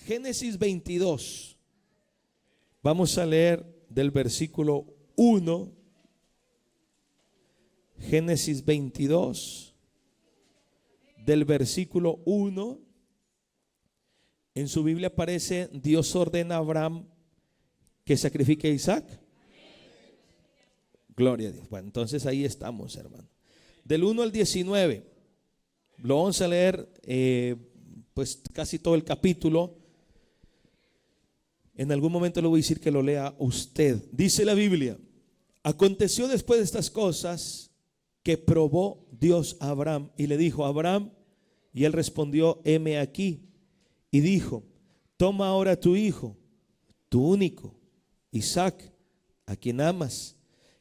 Génesis 22. Vamos a leer del versículo 1. Génesis 22, del versículo 1. En su Biblia aparece: Dios ordena a Abraham que sacrifique a Isaac. Gloria a Dios. Bueno, entonces ahí estamos, hermano. Del 1 al 19. Lo vamos a leer pues casi todo el capítulo. En algún momento le voy a decir que lo lea usted. Dice la Biblia: aconteció después de estas cosas que probó Dios a Abraham y le dijo: Abraham, y él respondió: heme aquí. Y dijo: toma ahora tu hijo, tu único, Isaac, a quien amas,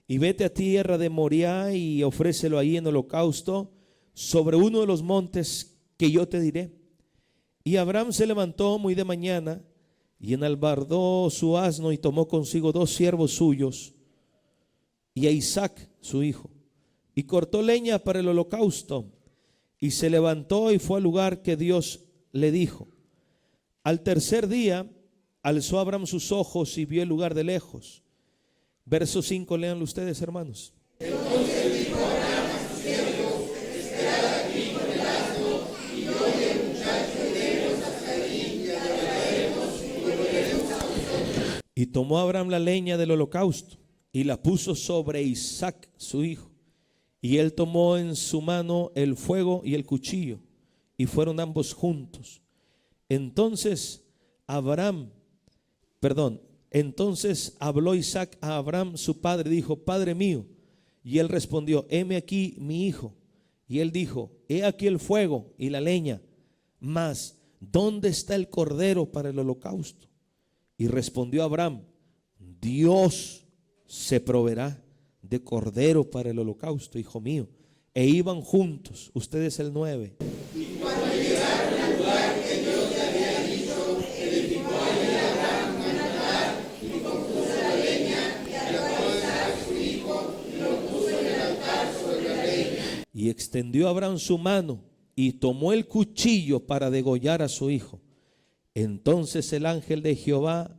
y vete a tierra de Moriah y ofrécelo ahí en holocausto sobre uno de los montes que yo te diré. Y Abraham se levantó muy de mañana y enalbardó su asno y tomó consigo 2 siervos suyos y a Isaac su hijo, y cortó leña para el holocausto, y se levantó y fue al lugar que Dios le dijo. Al tercer día alzó Abraham sus ojos y vio el lugar de lejos. Verso 5, léanlo ustedes, hermanos. Entonces dijo Abraham a sus siervos: esperad aquí con el asno, y yo y el muchacho iremos hasta allí, y adoraremos y volveremos a vosotros. Y tomó Abraham la leña del holocausto y la puso sobre Isaac su hijo. Y él tomó en su mano el fuego y el cuchillo, y fueron ambos juntos. Entonces habló Isaac a Abraham su padre, dijo: Padre mío. Y él respondió: heme aquí mi hijo. Y él dijo: he aquí el fuego y la leña, mas ¿dónde está el cordero para el holocausto? Y respondió Abraham: Dios se proveerá de cordero para el holocausto, hijo mío. E iban juntos. Ustedes el 9. Y cuando llegaron al lugar que Dios le había dicho, edificó allí Abraham un altar y compuso la leña y ató a Isaac su hijo y lo puso en el altar sobre la leña. Y extendió Abraham su mano y tomó el cuchillo para degollar a su hijo. Entonces el ángel de Jehová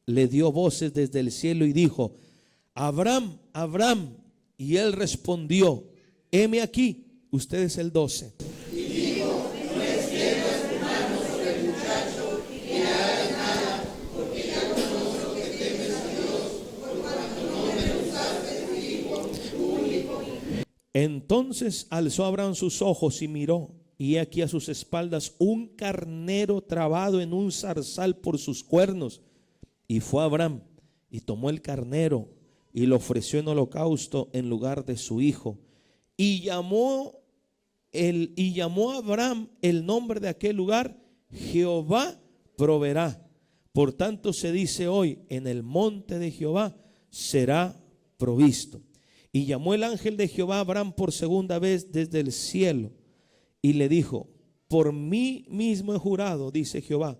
le dio voces desde el cielo y dijo: Abraham, Abraham. Y él respondió: heme aquí. Ustedes el 12. Y dijo: no extiendas tu mano sobre el muchacho ni le hagas nada, porque ya conozco que temes a Dios, por cuanto no me usaste tu hijo, tu único. Entonces alzó Abraham sus ojos y miró, y he aquí a sus espaldas un carnero trabado en un zarzal por sus cuernos. Y fue Abraham y tomó el carnero y lo ofreció en holocausto en lugar de su hijo. Y llamó a Abraham el nombre de aquel lugar: Jehová proveerá. Por tanto se dice hoy: en el monte de Jehová será provisto. Y llamó el ángel de Jehová a Abraham por segunda vez desde el cielo y le dijo: por mí mismo he jurado, dice Jehová,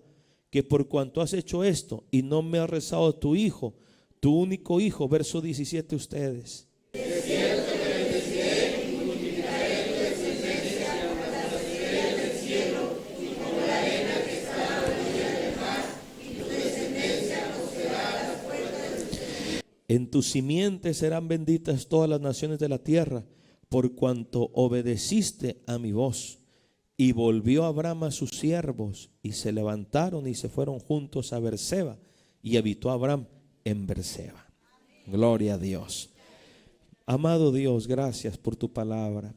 que por cuanto has hecho esto y no me has rezado tu hijo, tu único hijo. Verso 17 ustedes. Es cierto que bendeciré y multiplicaré tu descendencia como las estrellas del cielo y como la arena que está a la orilla del mar, y tu descendencia poseerá las puertas del cielo. En tu simiente serán benditas todas las naciones de la tierra, por cuanto obedeciste a mi voz. Y volvió Abraham a sus siervos, y se levantaron y se fueron juntos a Berseba, y habitó Abraham en Berseba. Gloria a Dios. Amado Dios, gracias por tu palabra.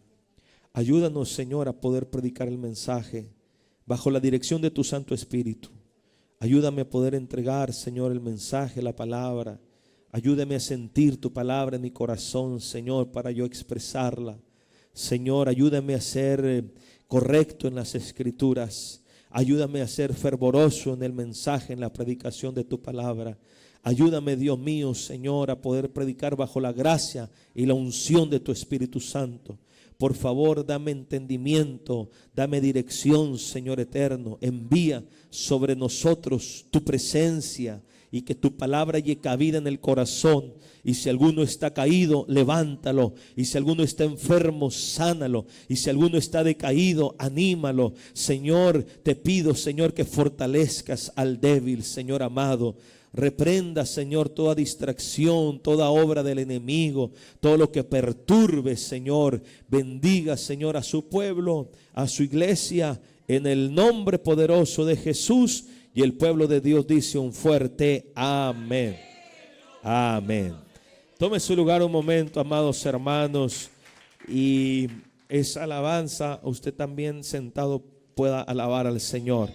Ayúdanos, Señor, a poder predicar el mensaje bajo la dirección de tu Santo Espíritu. Ayúdame a poder entregar, Señor, el mensaje, la palabra. Ayúdame a sentir tu palabra en mi corazón, Señor, para yo expresarla. Señor, ayúdame a ser correcto en las escrituras. Ayúdame a ser fervoroso en el mensaje, en la predicación de tu palabra. Ayúdame, Dios mío, Señor, a poder predicar bajo la gracia y la unción de tu Espíritu Santo. Por favor, dame entendimiento, dame dirección, Señor eterno. Envía sobre nosotros tu presencia y que tu palabra llegue cabida en el corazón. Y si alguno está caído, levántalo. Y si alguno está enfermo, sánalo. Y si alguno está decaído, anímalo. Señor, te pido, Señor, que fortalezcas al débil, Señor amado. Reprenda, Señor, toda distracción, toda obra del enemigo, todo lo que perturbe, Señor. Bendiga, Señor, a su pueblo, a su iglesia, en el nombre poderoso de Jesús. Y el pueblo de Dios dice un fuerte amén. Amén. Tome su lugar un momento, amados hermanos, y esa alabanza, usted también sentado pueda alabar al Señor.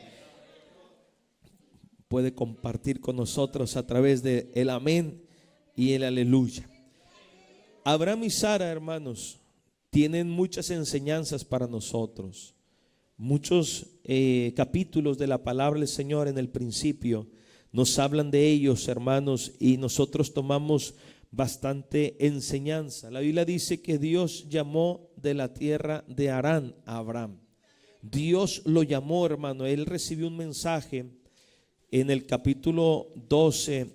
Puede compartir con nosotros a través de el amén y el aleluya. Abraham y Sara, hermanos, tienen muchas enseñanzas para nosotros. Muchos capítulos de la palabra del Señor en el principio nos hablan de ellos, hermanos, y nosotros tomamos bastante enseñanza. La Biblia dice que Dios llamó de la tierra de Harán a Abraham. Dios lo llamó, hermano. Él recibió un mensaje en el capítulo 12,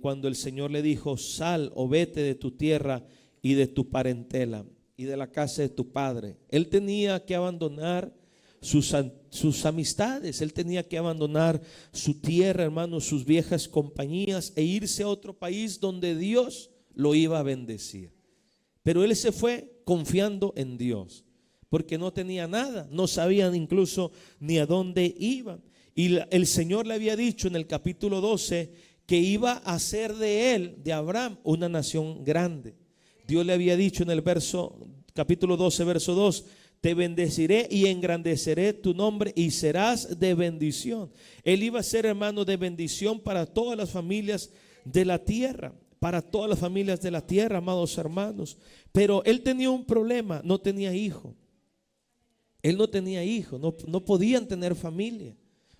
cuando el Señor le dijo: sal o vete de tu tierra y de tu parentela y de la casa de tu padre. Él tenía que abandonar sus amistades, él tenía que abandonar su tierra, hermanos, sus viejas compañías, e irse a otro país donde Dios lo iba a bendecir. Pero él se fue confiando en Dios, porque no tenía nada, no sabían incluso ni a dónde iba. Y el Señor le había dicho en el capítulo 12 que iba a hacer de él, de Abraham, una nación grande. Dios le había dicho en el capítulo 12, verso 2: te bendeciré y engrandeceré tu nombre y serás de bendición. Él iba a ser, hermano, de bendición para todas las familias de la tierra. Para todas las familias de la tierra, amados hermanos. Pero él tenía un problema: no tenía hijo. Él no tenía hijo, no podían tener familia.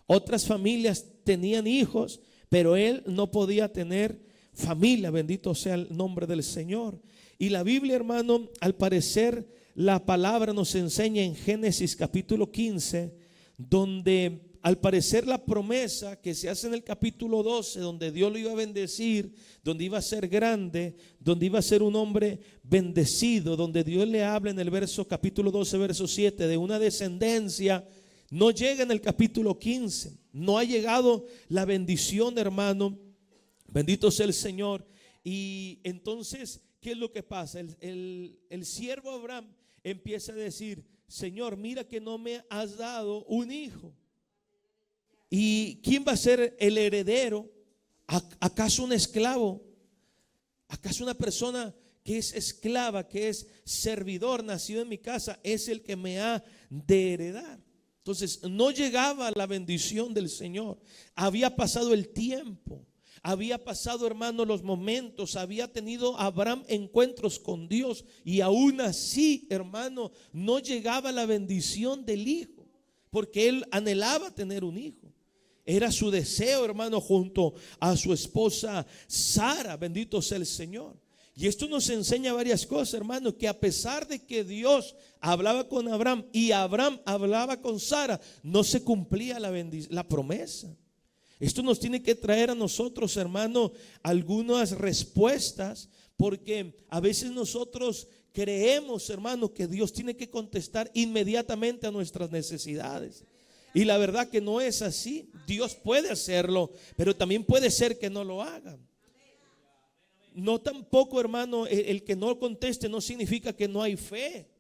Otras familias tenían hijos, pero él no podía tener familia. Bendito sea el nombre del Señor. Y la Biblia, hermano, al parecer la palabra nos enseña en Génesis capítulo 15, donde al parecer la promesa que se hace en el capítulo 12, donde Dios lo iba a bendecir, donde iba a ser grande, donde iba a ser un hombre bendecido, donde Dios le habla en el capítulo 12, verso 7, de una descendencia, no llega en el capítulo 15. No ha llegado la bendición, hermano. Bendito sea el Señor. Y entonces, ¿qué es lo que pasa? El siervo Abraham empieza a decir: Señor, mira que no me has dado un hijo. ¿Y quién va a ser el heredero? ¿Acaso un esclavo? ¿Acaso una persona que es esclava, que es servidor, nacido en mi casa, es el que me ha de heredar? Entonces no llegaba la bendición del Señor. Había pasado el tiempo. Había pasado, hermano, los momentos. Había tenido Abraham encuentros con Dios. Y aún así, hermano, no llegaba la bendición del hijo. Porque él anhelaba tener un hijo. Era su deseo, hermano, junto a su esposa Sara. Bendito sea el Señor. Y esto nos enseña varias cosas, hermano, que a pesar de que Dios hablaba con Abraham y Abraham hablaba con Sara, no se cumplía la promesa. Esto nos tiene que traer a nosotros, hermano, algunas respuestas, porque a veces nosotros creemos, hermano, que Dios tiene que contestar inmediatamente a nuestras necesidades. Y la verdad que no es así. Dios puede hacerlo, pero también puede ser que no lo haga. No tampoco, hermano, el que no conteste no significa que no hay fe.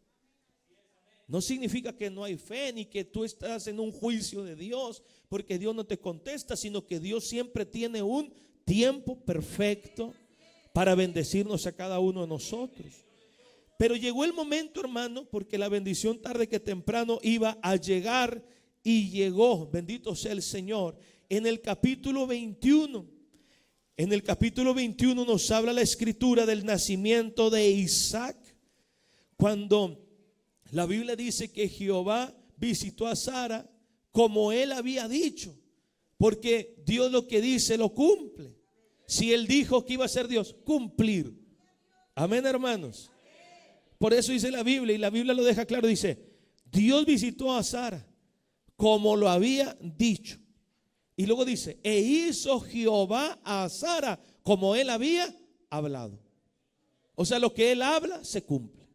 No significa que no hay fe, ni que tú estás en un juicio de Dios porque Dios no te contesta, sino que Dios siempre tiene un tiempo perfecto para bendecirnos a cada uno de nosotros. Pero llegó el momento, hermano, porque la bendición tarde que temprano iba a llegar, y llegó. Bendito sea el Señor. En el capítulo 21, nos habla la escritura del nacimiento de Isaac, cuando la Biblia dice que Jehová visitó a Sara como él había dicho, porque Dios lo que dice lo cumple. Si él dijo que iba a ser Dios, cumplir. Amén, hermanos. Por eso dice la Biblia, y la Biblia lo deja claro, dice: Dios visitó a Sara como lo había dicho. Y luego dice, e hizo Jehová a Sara como él había hablado. O sea, lo que él habla se cumple.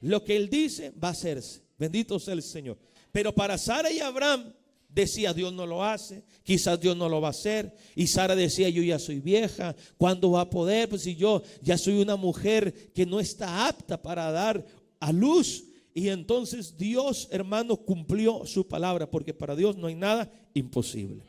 Lo que él dice va a hacerse. Bendito sea el Señor. Pero para Sara y Abraham decía, Dios no lo hace, quizás Dios no lo va a hacer. Y Sara decía, yo ya soy vieja, ¿cuándo va a poder? Pues si yo ya soy una mujer que no está apta para dar a luz. Y entonces Dios, hermano, cumplió su palabra, porque para Dios no hay nada imposible.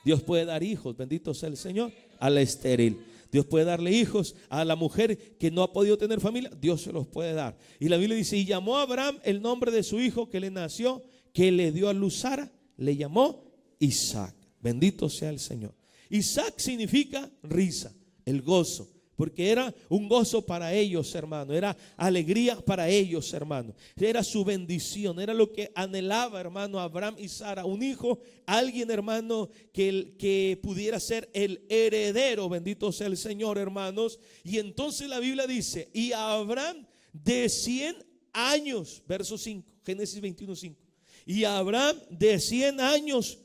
Dios puede dar hijos, bendito sea el Señor, a la estéril. Dios puede darle hijos a la mujer que no ha podido tener familia. Dios se los puede dar. Y la Biblia dice, y llamó a Abraham el nombre de su hijo que le nació, que le dio a luz Sara, le llamó Isaac. Bendito sea el Señor. Isaac significa risa, el gozo. Porque era un gozo para ellos, hermano. Era alegría para ellos, hermano. Era su bendición. Era lo que anhelaba, hermano, Abraham y Sara. Un hijo, alguien, hermano, que pudiera ser el heredero. Bendito sea el Señor, hermanos. Y entonces la Biblia dice, y a Abraham de 100 años, verso 5, Génesis 21, 5. Y a Abraham de 100 años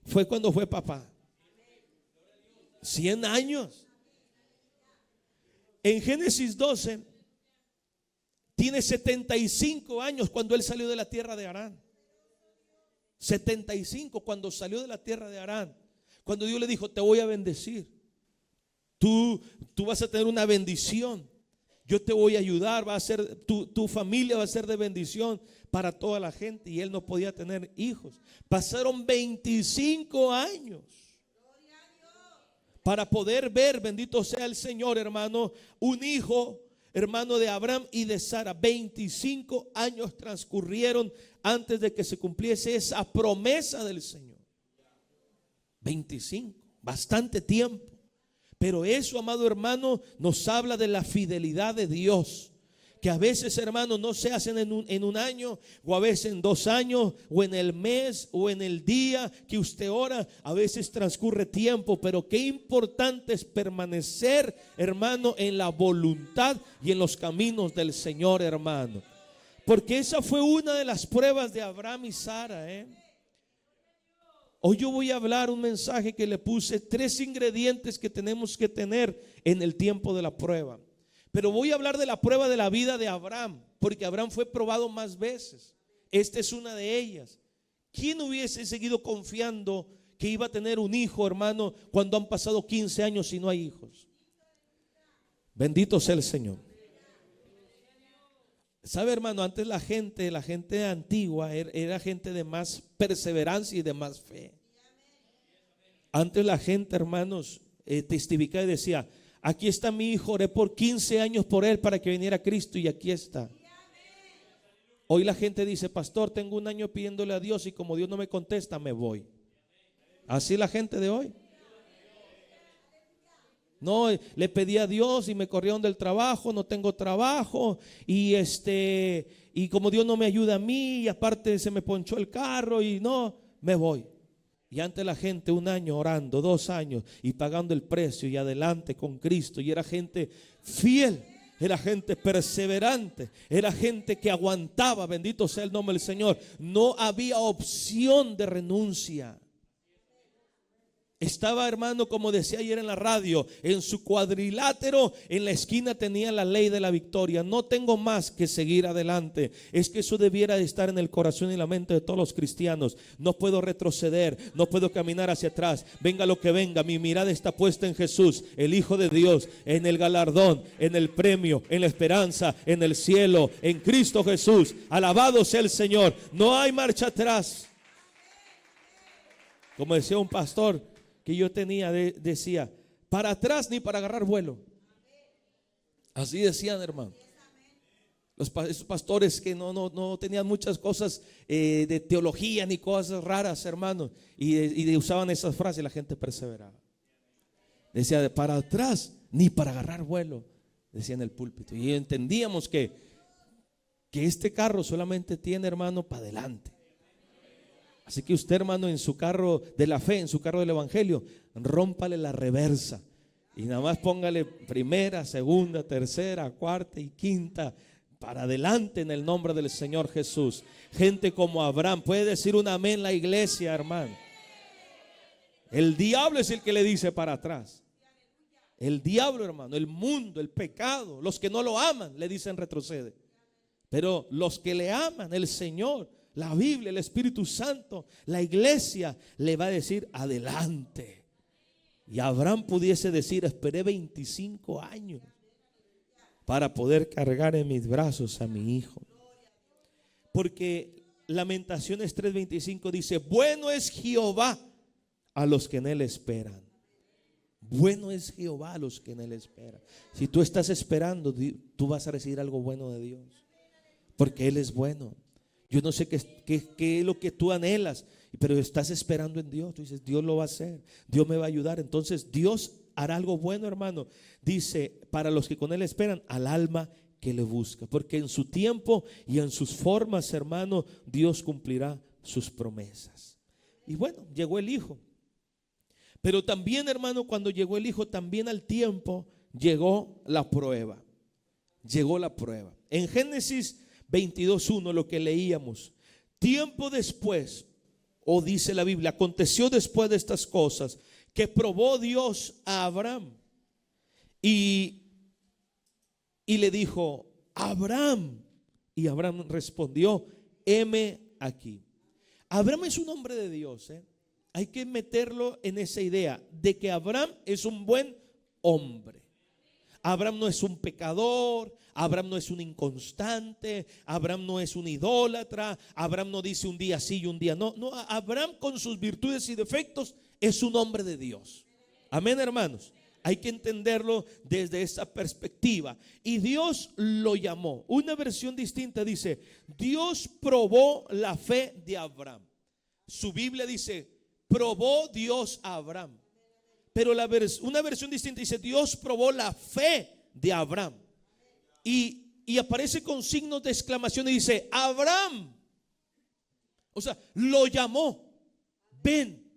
fue cuando fue papá. 100 años. En Génesis 12 tiene 75 años cuando él salió de la tierra de Harán. 75 cuando salió de la tierra de Harán. Cuando Dios le dijo, te voy a bendecir. Tú vas a tener una bendición. Yo te voy a ayudar. Va a ser, tu familia va a ser de bendición para toda la gente. Y él no podía tener hijos. Pasaron 25 años para poder ver, bendito sea el Señor, hermano, un hijo, hermano, de Abraham y de Sara. 25 años transcurrieron antes de que se cumpliese esa promesa del Señor. 25, bastante tiempo. Pero eso, amado hermano, nos habla de la fidelidad de Dios. Que a veces, hermanos, no se hacen en un año, o a veces en 2 años, o en el mes, o en el día que usted ora. A veces transcurre tiempo, pero qué importante es permanecer, hermano, en la voluntad y en los caminos del Señor, hermano. Porque esa fue una de las pruebas de Abraham y Sara, Hoy yo voy a hablar un mensaje que le puse 3 ingredientes que tenemos que tener en el tiempo de la prueba. Pero voy a hablar de la prueba de la vida de Abraham, porque Abraham fue probado más veces. Esta es una de ellas. ¿Quién hubiese seguido confiando que iba a tener un hijo, hermano, cuando han pasado 15 años y no hay hijos? Bendito sea el Señor. ¿Sabe, hermano? Antes la gente antigua era gente de más perseverancia y de más fe. Antes la gente, hermanos, testificaba y decía, aquí está mi hijo, oré por 15 años por él para que viniera Cristo y aquí está. Hoy la gente dice, pastor, tengo 1 año pidiéndole a Dios y como Dios no me contesta, me voy. Así la gente de hoy. No, le pedí a Dios y me corrieron del trabajo, no tengo trabajo y como Dios no me ayuda a mí y aparte se me ponchó el carro y no, me voy. Y antes la gente 1 año orando, 2 años y pagando el precio y adelante con Cristo. Y era gente fiel, era gente perseverante, era gente que aguantaba, bendito sea el nombre del Señor. No había opción de renuncia. Estaba, hermano, como decía ayer en la radio, en su cuadrilátero, en la esquina tenía la ley de la victoria. No tengo más que seguir adelante. Es que eso debiera de estar en el corazón y la mente de todos los cristianos. No puedo retroceder, no puedo caminar hacia atrás. Venga lo que venga, mi mirada está puesta en Jesús, el Hijo de Dios, en el galardón, en el premio, en la esperanza, en el cielo, en Cristo Jesús. Alabado sea el Señor. No hay marcha atrás. Como decía un pastor que yo tenía, decía, para atrás ni para agarrar vuelo. Así decían, hermano. Esos pastores que no tenían muchas cosas de teología ni cosas raras, hermano, y usaban esas frases y la gente perseveraba. Decía, para atrás ni para agarrar vuelo, decía en el púlpito. Y entendíamos que este carro solamente tiene, hermano, para adelante. Así que usted, hermano, en su carro de la fe, en su carro del evangelio, rómpale la reversa y nada más póngale primera, segunda, tercera, cuarta y quinta para adelante en el nombre del Señor Jesús. Gente como Abraham, puede decir un amén la iglesia, hermano. El diablo es el que le dice para atrás. El diablo, hermano, el mundo, el pecado, los que no lo aman le dicen retrocede. Pero los que le aman, el Señor, la Biblia, el Espíritu Santo, la iglesia, le va a decir adelante. Y Abraham pudiese decir, esperé 25 años para poder cargar en mis brazos a mi hijo. Porque Lamentaciones 3:25 dice, bueno es Jehová a los que en él esperan. Bueno es Jehová a los que en él esperan. Si tú estás esperando, tú vas a recibir algo bueno de Dios, porque él es bueno. Yo no sé qué es lo que tú anhelas, pero estás esperando en Dios. Tú dices, Dios lo va a hacer, Dios me va a ayudar. Entonces Dios hará algo bueno, hermano. Dice, para los que con él esperan, al alma que le busca. Porque en su tiempo y en sus formas, hermano, Dios cumplirá sus promesas. Y bueno, llegó el hijo. Pero también, hermano, cuando llegó el hijo, también al tiempo llegó la prueba. Llegó la prueba. En Génesis 22:1, lo que leíamos, tiempo después, o dice la Biblia, aconteció después de estas cosas, que probó Dios a Abraham y le dijo, Abraham. Y Abraham respondió, heme aquí. Abraham es un hombre de Dios, Hay que meterlo en esa idea de que Abraham es un buen hombre. Abraham no es un pecador, Abraham no es un inconstante, Abraham no es un idólatra, Abraham no dice un día sí y un día no. No, Abraham con sus virtudes y defectos es un hombre de Dios. Amén, hermanos. Hay que entenderlo desde esa perspectiva. Y Dios lo llamó. Una versión distinta dice, Dios probó la fe de Abraham. Su Biblia dice, probó Dios a Abraham. Pero una versión distinta dice, Dios probó la fe de Abraham. Y aparece con signos de exclamación y dice, Abraham. O sea, lo llamó. Ven.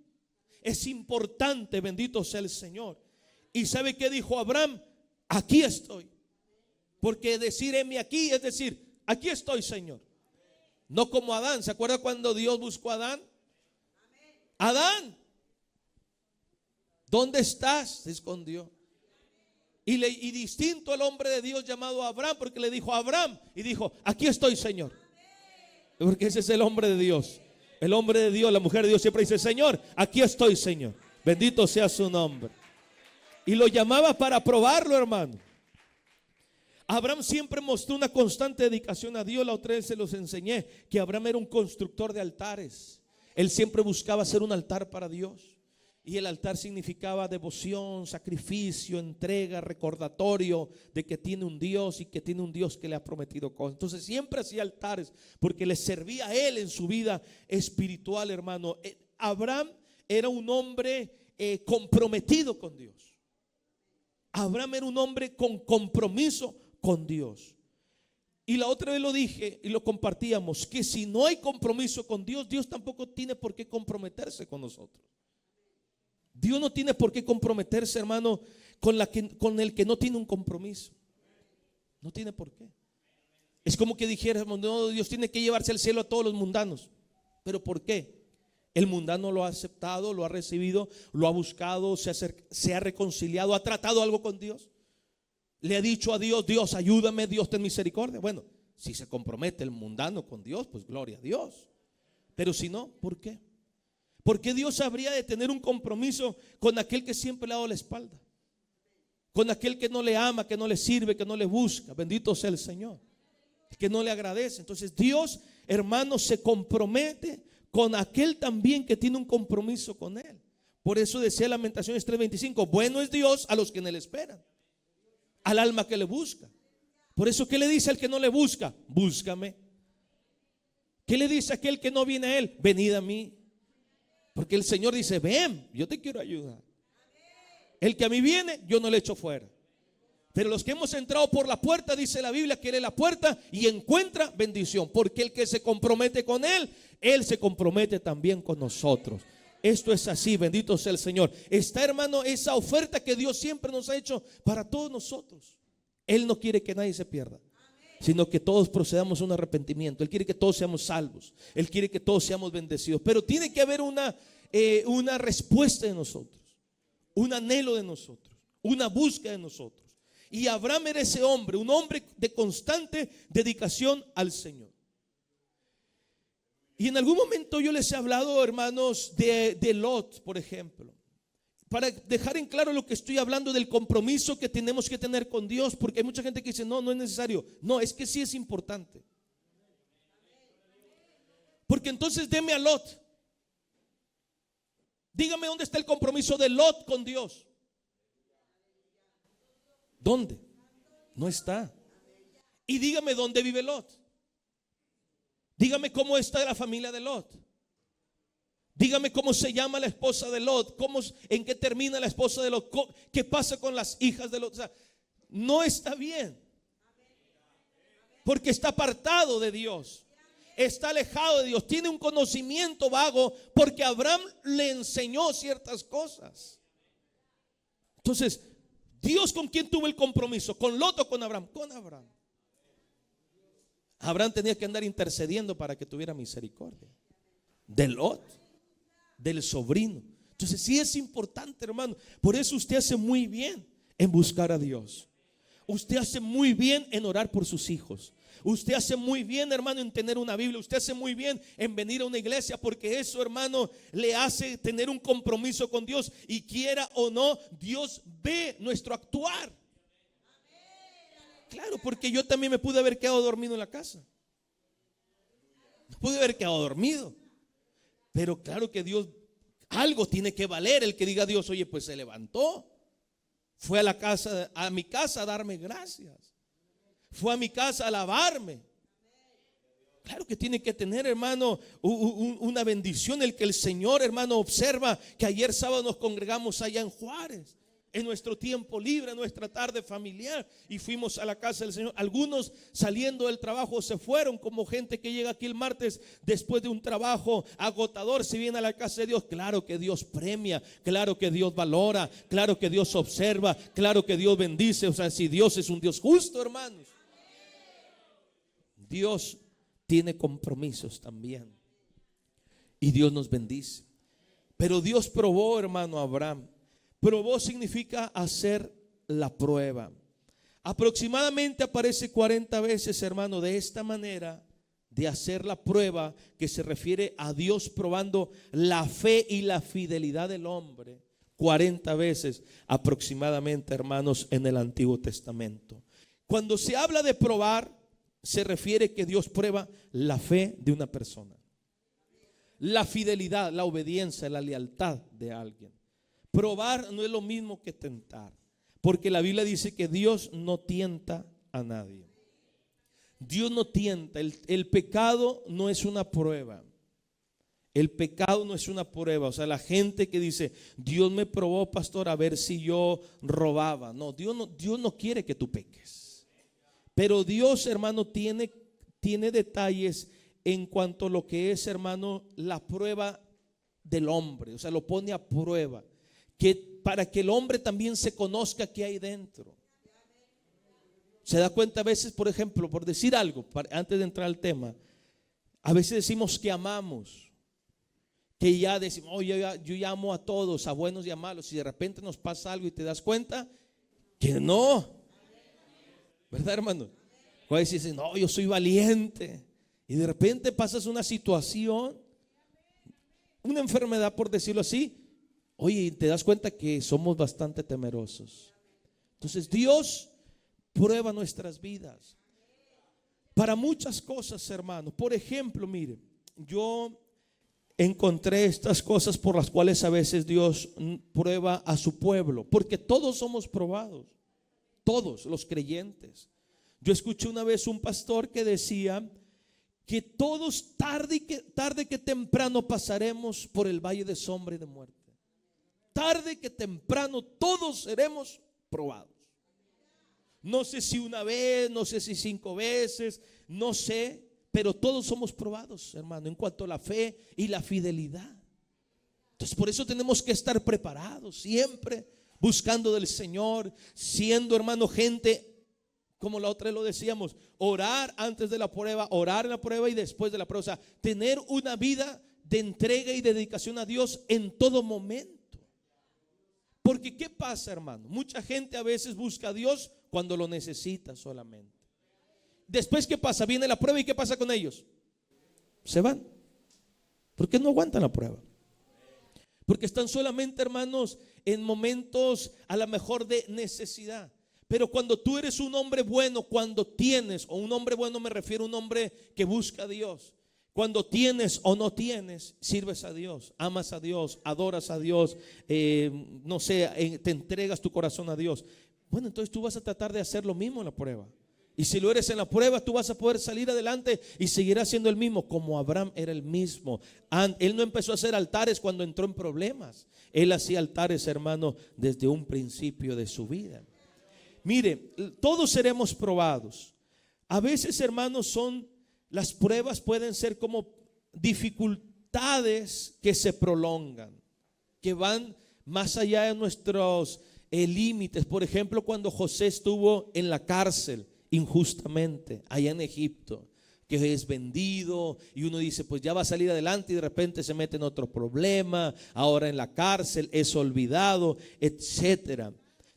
Es importante, bendito sea el Señor. ¿Y sabe qué dijo Abraham? Aquí estoy. Porque decir heme aquí es decir, aquí estoy, Señor. No como Adán. ¿Se acuerda cuando Dios buscó a Adán? Adán, ¿dónde estás? Se escondió. Y distinto al hombre de Dios llamado Abraham, porque le dijo a Abraham y dijo, aquí estoy, Señor. Porque ese es el hombre de Dios. El hombre de Dios, la mujer de Dios siempre dice, Señor, aquí estoy, Señor. Bendito sea su nombre. Y lo llamaba para probarlo, hermano. Abraham siempre mostró una constante dedicación a Dios. La otra vez se los enseñé que Abraham era un constructor de altares. Él siempre buscaba hacer un altar para Dios. Y el altar significaba devoción, sacrificio, entrega, recordatorio de que tiene un Dios y que tiene un Dios que le ha prometido cosas. Entonces siempre hacía altares porque le servía a él en su vida espiritual, hermano. Abraham era un hombre comprometido con Dios. Abraham era un hombre con compromiso con Dios. Y la otra vez lo dije y lo compartíamos, que si no hay compromiso con Dios, Dios tampoco tiene por qué comprometerse con nosotros. Dios no tiene por qué comprometerse, hermano, con el que no tiene un compromiso. No tiene por qué. Es como que dijéramos, no, Dios tiene que llevarse al cielo a todos los mundanos. ¿Pero por qué? El mundano lo ha aceptado, lo ha recibido, lo ha buscado, se ha reconciliado, ha tratado algo con Dios. Le ha dicho a Dios, Dios ayúdame, Dios ten misericordia. Bueno, si se compromete el mundano con Dios, pues gloria a Dios. Pero si no, ¿por qué? ¿Por qué Dios habría de tener un compromiso con aquel que siempre le ha dado la espalda? Con aquel que no le ama, que no le sirve, que no le busca. Bendito sea el Señor. Que no le agradece. Entonces Dios, hermano, se compromete con aquel también que tiene un compromiso con él. Por eso decía Lamentaciones 3:25, bueno es Dios a los que en él esperan, al alma que le busca. Por eso, ¿qué le dice al que no le busca? Búscame. ¿Qué le dice a aquel que no viene a él? Venid a mí. Porque el Señor dice, ven, yo te quiero ayudar. El que a mí viene, yo no le echo fuera. Pero los que hemos entrado por la puerta, dice la Biblia, que él es la puerta y encuentra bendición. Porque el que se compromete con él, él se compromete también con nosotros. Esto es así, bendito sea el Señor. Está, hermano, esa oferta que Dios siempre nos ha hecho para todos nosotros. Él no quiere que nadie se pierda, sino que todos procedamos a un arrepentimiento. Él quiere que todos seamos salvos. Él quiere que todos seamos bendecidos. Pero tiene que haber una una respuesta de nosotros, un anhelo de nosotros, una búsqueda de nosotros. Y Abraham era ese hombre, un hombre de constante dedicación al Señor. Y en algún momento yo les he hablado, hermanos, de Lot, por ejemplo, para dejar en claro lo que estoy hablando del compromiso que tenemos que tener con Dios, porque hay mucha gente que dice, no, no es necesario. No, es que sí es importante. Porque entonces deme a Lot. Dígame dónde está el compromiso de Lot con Dios. ¿Dónde? No está. Y dígame dónde vive Lot. Dígame cómo está la familia de Lot. Dígame cómo se llama la esposa de Lot. En qué termina la esposa de Lot. ¿Qué pasa con las hijas de Lot? O sea, no está bien. Porque está apartado de Dios. Está alejado de Dios. Tiene un conocimiento vago porque Abraham le enseñó ciertas cosas. Entonces, ¿Dios con quién tuvo el compromiso? ¿Con Lot o con Abraham? Con Abraham. Abraham tenía que andar intercediendo para que tuviera misericordia de Lot, del sobrino. Entonces sí es importante, hermano. Por eso usted hace muy bien en buscar a Dios. Usted hace muy bien en orar por sus hijos. Usted hace muy bien, hermano, en tener una Biblia. Usted hace muy bien en venir a una iglesia, porque eso, hermano, le hace tener un compromiso con Dios. Y quiera o no, Dios ve nuestro actuar. Claro, porque yo también me pude haber quedado dormido en la casa. Me pude haber quedado dormido. Pero claro que Dios, algo tiene que valer el que diga a Dios, oye, pues se levantó. Fue a mi casa a darme gracias. Fue a mi casa a alabarme. Claro que tiene que tener, hermano, una bendición el que el Señor, hermano, observa que ayer sábado nos congregamos allá en Juárez, en nuestro tiempo libre, en nuestra tarde familiar, y fuimos a la casa del Señor. Algunos saliendo del trabajo se fueron, como gente que llega aquí el martes después de un trabajo agotador, se viene a la casa de Dios. Claro que Dios premia, claro que Dios valora, claro que Dios observa, claro que Dios bendice. O sea, si Dios es un Dios justo, hermanos, Dios tiene compromisos también, y Dios nos bendice. Pero Dios probó, hermano, a Abraham. Probó significa hacer la prueba. Aproximadamente aparece 40 veces, hermano, de esta manera de hacer la prueba, que se refiere a Dios probando la fe y la fidelidad del hombre. 40 veces aproximadamente, hermanos, en el Antiguo Testamento. Cuando se habla de probar, se refiere que Dios prueba la fe de una persona, la fidelidad, la obediencia, la lealtad de alguien. Probar no es lo mismo que tentar, porque la Biblia dice que Dios no tienta a nadie. Dios no tienta. El pecado no es una prueba. El pecado no es una prueba. O sea, la gente que dice, Dios me probó, pastor, a ver si yo robaba. No, Dios no quiere que tú peques. Pero Dios, hermano, tiene detalles en cuanto a lo que es, hermano, la prueba del hombre. O sea, lo pone a prueba, para que el hombre también se conozca qué hay dentro. Se da cuenta a veces, por ejemplo, por decir algo, antes de entrar al tema, a veces decimos que amamos, que ya decimos, oh, yo ya amo a todos, a buenos y a malos, y de repente nos pasa algo y te das cuenta que no, ¿verdad, hermano? O a veces dicen, no, yo soy valiente, y de repente pasas una situación, una enfermedad, por decirlo así. Oye, y te das cuenta que somos bastante temerosos. Entonces Dios prueba nuestras vidas para muchas cosas, hermano. Por ejemplo, mire, yo encontré estas cosas por las cuales a veces Dios prueba a su pueblo, porque todos somos probados, todos los creyentes. Yo escuché una vez un pastor que decía que todos tarde que temprano pasaremos por el valle de sombra y de muerte. Tarde que temprano todos seremos probados. No sé si una vez, no sé si 5 veces, no sé, pero todos somos probados, hermano, en cuanto a la fe y la fidelidad. Entonces por eso tenemos que estar preparados siempre, buscando del Señor, siendo, hermano, gente, como la otra vez lo decíamos, orar antes de la prueba, orar en la prueba y después de la prueba. O sea, tener una vida de entrega y dedicación a Dios en todo momento. Porque ¿qué pasa, hermano? Mucha gente a veces busca a Dios cuando lo necesita solamente. Después, ¿qué pasa? Viene la prueba y ¿qué pasa con ellos? Se van. ¿Por qué no aguantan la prueba? Porque están solamente, hermanos, en momentos a lo mejor de necesidad. Pero cuando tú eres un hombre bueno, cuando tienes, o un hombre bueno me refiero a un hombre que busca a Dios, cuando tienes o no tienes, sirves a Dios, amas a Dios, adoras a Dios, no sé, te entregas tu corazón a Dios. Bueno, entonces tú vas a tratar de hacer lo mismo en la prueba. Y si lo eres en la prueba, tú vas a poder salir adelante y seguirás siendo el mismo, como Abraham era el mismo. Él no empezó a hacer altares cuando entró en problemas. Él hacía altares, hermano, desde un principio de su vida. Mire, todos seremos probados. A veces, hermanos, las pruebas pueden ser como dificultades que se prolongan, que van más allá de nuestros límites. Por ejemplo, cuando José estuvo en la cárcel injustamente allá en Egipto, que es vendido y uno dice pues ya va a salir adelante y de repente se mete en otro problema, ahora en la cárcel, es olvidado, etcétera.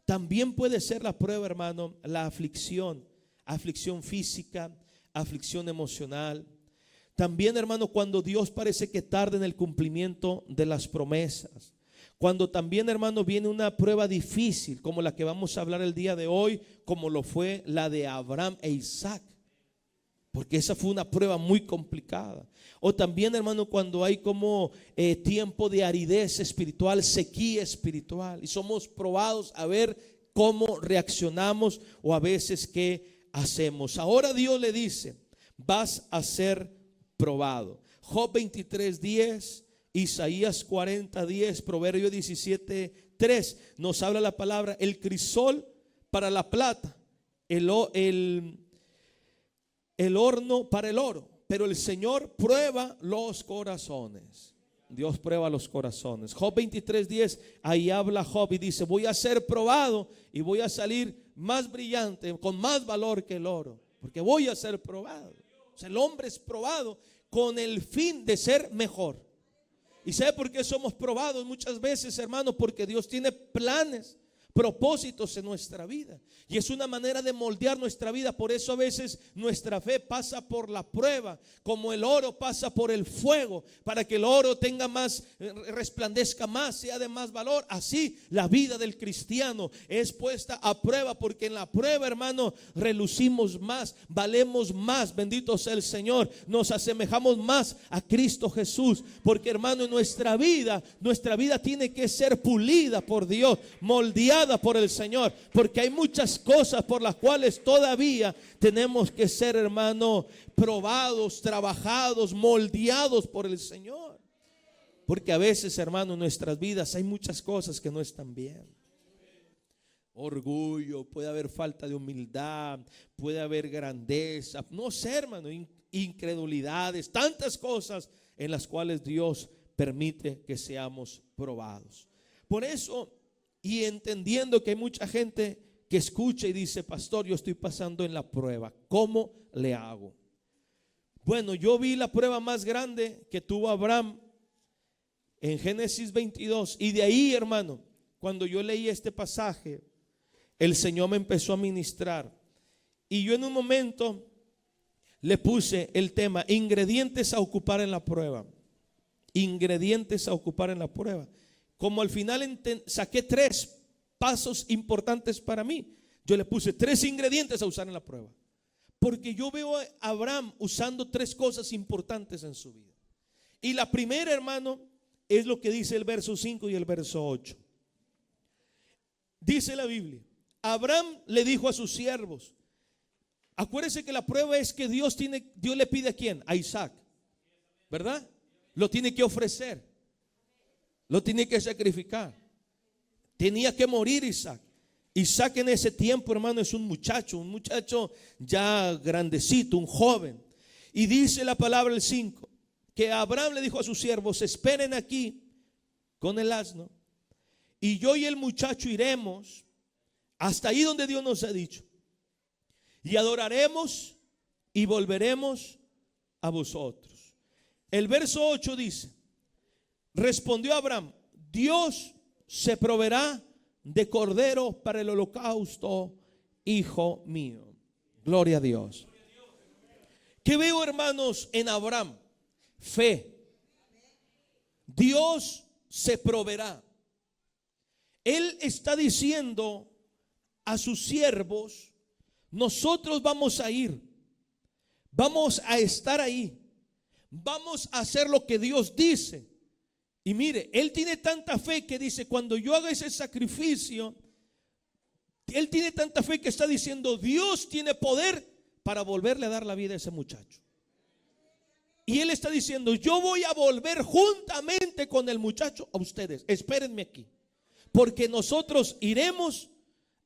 También puede ser la prueba, hermano, la aflicción física, aflicción emocional. También, hermano, cuando Dios parece que tarda en el cumplimiento de las promesas. Cuando también, hermano, viene una prueba difícil, como la que vamos a hablar el día de hoy, como lo fue la de Abraham e Isaac, porque esa fue una prueba muy complicada. O también, hermano, cuando hay como tiempo de aridez espiritual, sequía espiritual, y somos probados a ver cómo reaccionamos o a veces qué hacemos. Ahora Dios le dice, vas a ser probado. Job 23:10, Isaías 40:10, Proverbio 17:3 nos habla la palabra: el crisol para la plata, el horno para el oro, pero el Señor prueba los corazones. Dios prueba los corazones. Job 23:10, ahí habla Job y dice: voy a ser probado y voy a salir más brillante, con más valor que el oro, porque voy a ser probado. O sea, el hombre es probado con el fin de ser mejor. ¿Y sabe por qué somos probados muchas veces, hermano? Porque Dios tiene planes, propósitos en nuestra vida, y es una manera de moldear nuestra vida. Por eso a veces nuestra fe pasa por la prueba, como el oro pasa por el fuego, para que el oro tenga más, resplandezca más, sea de más valor. Así la vida del cristiano es puesta a prueba, porque en la prueba, hermano, relucimos más, valemos más, bendito sea el Señor, nos asemejamos más a Cristo Jesús, porque, hermano, en nuestra vida tiene que ser pulida por Dios, moldeada por el Señor, porque hay muchas cosas por las cuales todavía tenemos que ser, hermano, probados, trabajados, moldeados por el Señor. Porque a veces, hermano, en nuestras vidas hay muchas cosas que no están bien. Orgullo, puede haber falta de humildad, puede haber grandeza, no sé, hermano, incredulidades, tantas cosas en las cuales Dios permite que seamos probados. Por eso, y entendiendo que hay mucha gente que escucha y dice: pastor, yo estoy pasando en la prueba, ¿cómo le hago? Bueno, yo vi la prueba más grande que tuvo Abraham en Génesis 22, y de ahí, hermano, cuando yo leí este pasaje, el Señor me empezó a ministrar, y yo en un momento le puse el tema: ingredientes a ocupar en la prueba. Ingredientes a ocupar en la prueba. Como al final saqué 3 pasos importantes para mí, yo le puse 3 ingredientes a usar en la prueba, porque yo veo a Abraham usando 3 cosas importantes en su vida. Y la primera, hermano, es lo que dice el verso 5 y el verso 8. Dice la Biblia: Abraham le dijo a sus siervos, acuérdense que la prueba es que Dios le pide ¿a quién? A Isaac, ¿verdad? Lo tiene que ofrecer, lo tiene que sacrificar. Tenía que morir Isaac. Isaac en ese tiempo, hermano, es un muchacho ya grandecito, un joven. Y dice la palabra el 5, que Abraham le dijo a sus siervos: esperen aquí con el asno, y yo y el muchacho iremos hasta ahí donde Dios nos ha dicho, y adoraremos y volveremos a vosotros. El verso 8 dice: respondió Abraham: Dios se proveerá de cordero para el holocausto, hijo mío. Gloria a Dios. ¿Qué veo, hermanos, en Abraham? Fe. Dios se proveerá. Él está diciendo a sus siervos: nosotros vamos a ir, vamos a estar ahí, vamos a hacer lo que Dios dice. Y mire, él tiene tanta fe que dice: cuando yo haga ese sacrificio, él tiene tanta fe que está diciendo: Dios tiene poder para volverle a dar la vida a ese muchacho. Y él está diciendo: yo voy a volver juntamente con el muchacho a ustedes, espérenme aquí, porque nosotros iremos,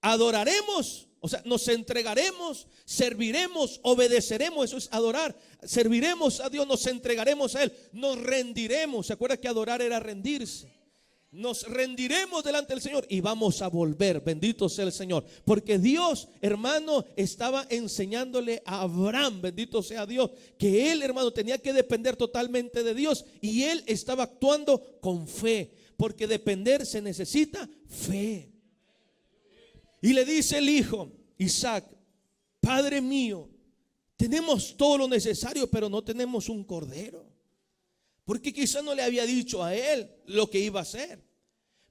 adoraremos, o sea, nos entregaremos, serviremos, obedeceremos. Eso es adorar. Serviremos a Dios, nos entregaremos a Él, nos rendiremos. ¿Se acuerda que adorar era rendirse? Nos rendiremos delante del Señor y vamos a volver. Bendito sea el Señor, porque Dios, hermano, estaba enseñándole a Abraham, bendito sea Dios, que él, hermano, tenía que depender totalmente de Dios. Y él estaba actuando con fe, porque depender se necesita fe. Y le dice el hijo Isaac: Padre mío, tenemos todo lo necesario, pero no tenemos un cordero. Porque quizá no le había dicho a él lo que iba a hacer.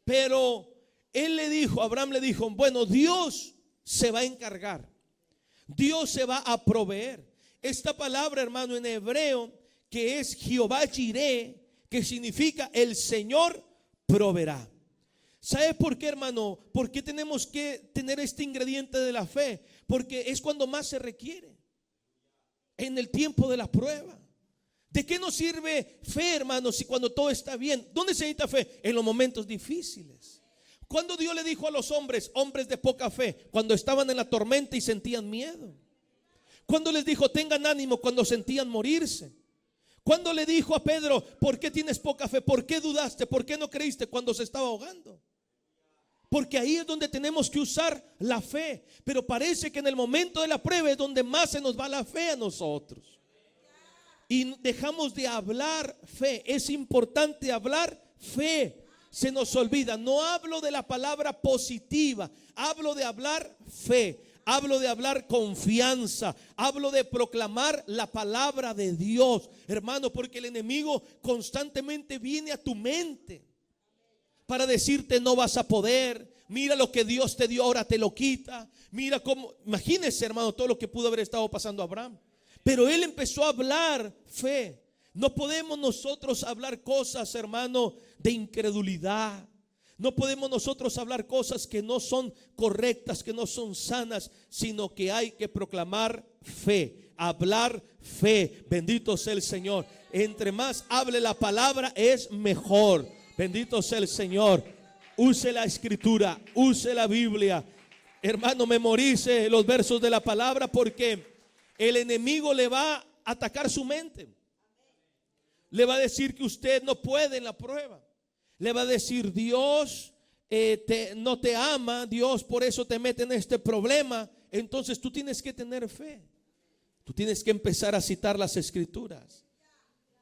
Pero él le dijo, Abraham le dijo: bueno, Dios se va a encargar, Dios se va a proveer. Esta palabra, hermano, en hebreo, que es Jehová Jireh, que significa el Señor proveerá. ¿Sabe por qué, hermano? ¿Por qué tenemos que tener este ingrediente de la fe? Porque es cuando más se requiere, en el tiempo de la prueba. ¿De qué nos sirve fe, hermano, si cuando todo está bien? ¿Dónde se necesita fe? En los momentos difíciles. Cuando Dios le dijo a los hombres de poca fe, cuando estaban en la tormenta y sentían miedo. Cuando les dijo: tengan ánimo, cuando sentían morirse. Cuando le dijo a Pedro: ¿por qué tienes poca fe? ¿Por qué dudaste? ¿Por qué no creíste? Cuando se estaba ahogando. Porque ahí es donde tenemos que usar la fe. Pero parece que en el momento de la prueba es donde más se nos va la fe a nosotros. Y dejamos de hablar fe. Es importante hablar fe. Se nos olvida. No hablo de la palabra positiva, hablo de hablar fe. Hablo de hablar confianza. Hablo de proclamar la palabra de Dios, hermano, porque el enemigo constantemente viene a tu mente para decirte: no vas a poder. Mira lo que Dios te dio, ahora te lo quita. Mira cómo, imagínese, hermano, todo lo que pudo haber estado pasando a Abraham. Pero él empezó a hablar fe. No podemos nosotros hablar cosas, hermano, de incredulidad. No podemos nosotros hablar cosas que no son correctas, que no son sanas, sino que hay que proclamar fe, hablar fe. Bendito sea el Señor. Entre más hable la palabra es mejor. Bendito sea el Señor. Use la escritura, use la Biblia. Hermano, memorice los versos de la palabra, porque el enemigo le va a atacar su mente. Le va a decir que usted no puede en la prueba. Le va a decir: Dios no te ama, Dios por eso te mete en este problema. Entonces tú tienes que tener fe. Tú tienes que empezar a citar las escrituras.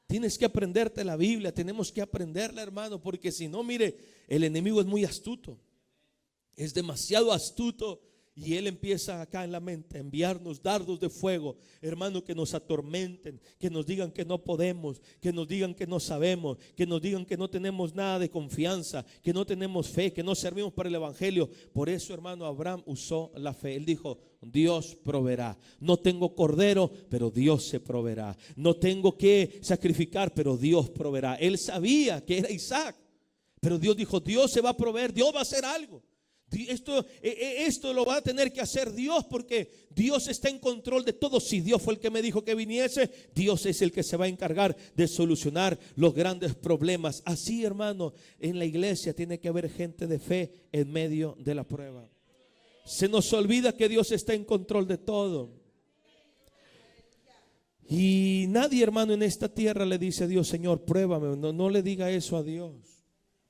Tienes que aprenderte la Biblia. Tenemos que aprenderla, hermano, porque si no, mire, el enemigo es muy astuto. Es demasiado astuto. Y él empieza acá en la mente a enviarnos dardos de fuego, hermano, que nos atormenten, que nos digan que no podemos, que nos digan que no sabemos, que nos digan que no tenemos nada de confianza, que no tenemos fe, que no servimos para el evangelio. Por eso, hermano, Abraham usó la fe. Él dijo: Dios proveerá. No tengo cordero, pero Dios se proveerá. No tengo que sacrificar, pero Dios proveerá. Él sabía que era Isaac, pero Dios dijo: Dios se va a proveer, Dios va a hacer algo. Esto lo va a tener que hacer Dios, porque Dios está en control de todo. Si Dios fue el que me dijo que viniese, Dios es el que se va a encargar de solucionar los grandes problemas. Así, hermano, en la iglesia tiene que haber gente de fe en medio de la prueba. Se nos olvida que Dios está en control de todo. Y nadie, hermano, en esta tierra le dice a Dios: Señor, pruébame. No le diga eso a Dios,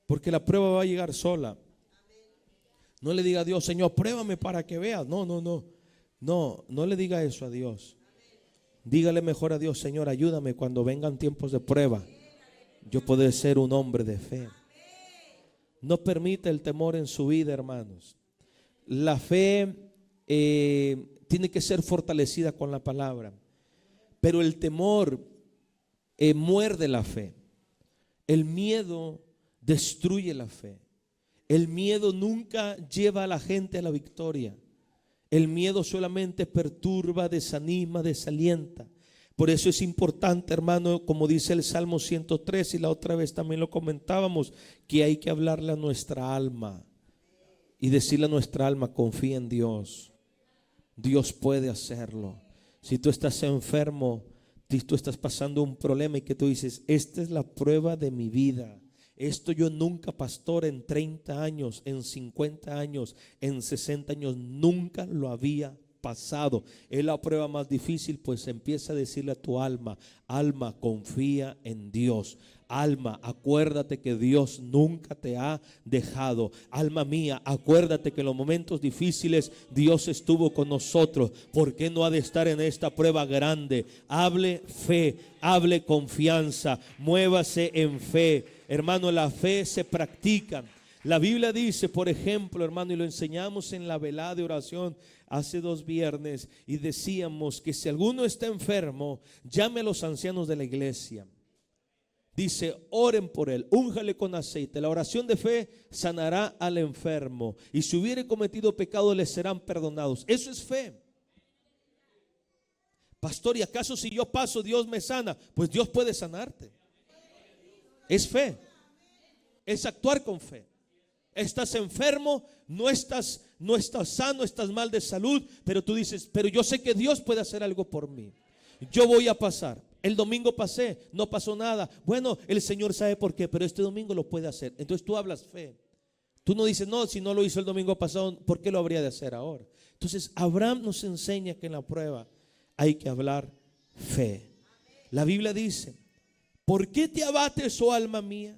porque la prueba va a llegar sola. No le diga a Dios: Señor, pruébame para que veas. No le diga eso a Dios. Dígale mejor a Dios: Señor, ayúdame cuando vengan tiempos de prueba. Yo puedo ser un hombre de fe. No permita el temor en su vida, hermanos. La fe tiene que ser fortalecida con la palabra. Pero el temor muerde la fe. El miedo destruye la fe. El miedo nunca lleva a la gente a la victoria. El miedo solamente perturba, desanima, desalienta. Por eso es importante, hermano, como dice el Salmo 103, y la otra vez también lo comentábamos, que hay que hablarle a nuestra alma y decirle a nuestra alma: confía en Dios. Dios puede hacerlo. Si tú estás enfermo, si tú estás pasando un problema y que tú dices: esta es la prueba de mi vida. Esto yo nunca, pastor, en 30 años, en 50 años, en 60 años, nunca lo había pasado. Es la prueba más difícil. Pues empieza a decirle a tu alma: alma, confía en Dios. Alma, acuérdate que Dios nunca te ha dejado. Alma mía, acuérdate que en los momentos difíciles Dios estuvo con nosotros. ¿Por qué no ha de estar en esta prueba grande? Hable fe, hable confianza, muévase en fe. Hermano, la fe se practica. La Biblia dice, por ejemplo, hermano, y lo enseñamos en la velada de oración hace 2 viernes, y decíamos que si alguno está enfermo, llame a los ancianos de la iglesia. Dice: oren por él, únjale con aceite. La oración de fe sanará al enfermo, y si hubiere cometido pecado, le serán perdonados. Eso es fe. Pastor, ¿y acaso si yo paso, Dios me sana? Pues Dios puede sanarte. Es fe. Es actuar con fe. Estás enfermo, no estás sano, estás mal de salud, pero tú dices: pero yo sé que Dios puede hacer algo por mí. Yo voy a pasar. El domingo pasé, no pasó nada. Bueno, el Señor sabe por qué, pero este domingo lo puede hacer. Entonces tú hablas fe. Tú no dices: no, si no lo hizo el domingo pasado, ¿por qué lo habría de hacer ahora? Entonces Abraham nos enseña que en la prueba hay que hablar fe. La Biblia dice: ¿por qué te abates, oh alma mía?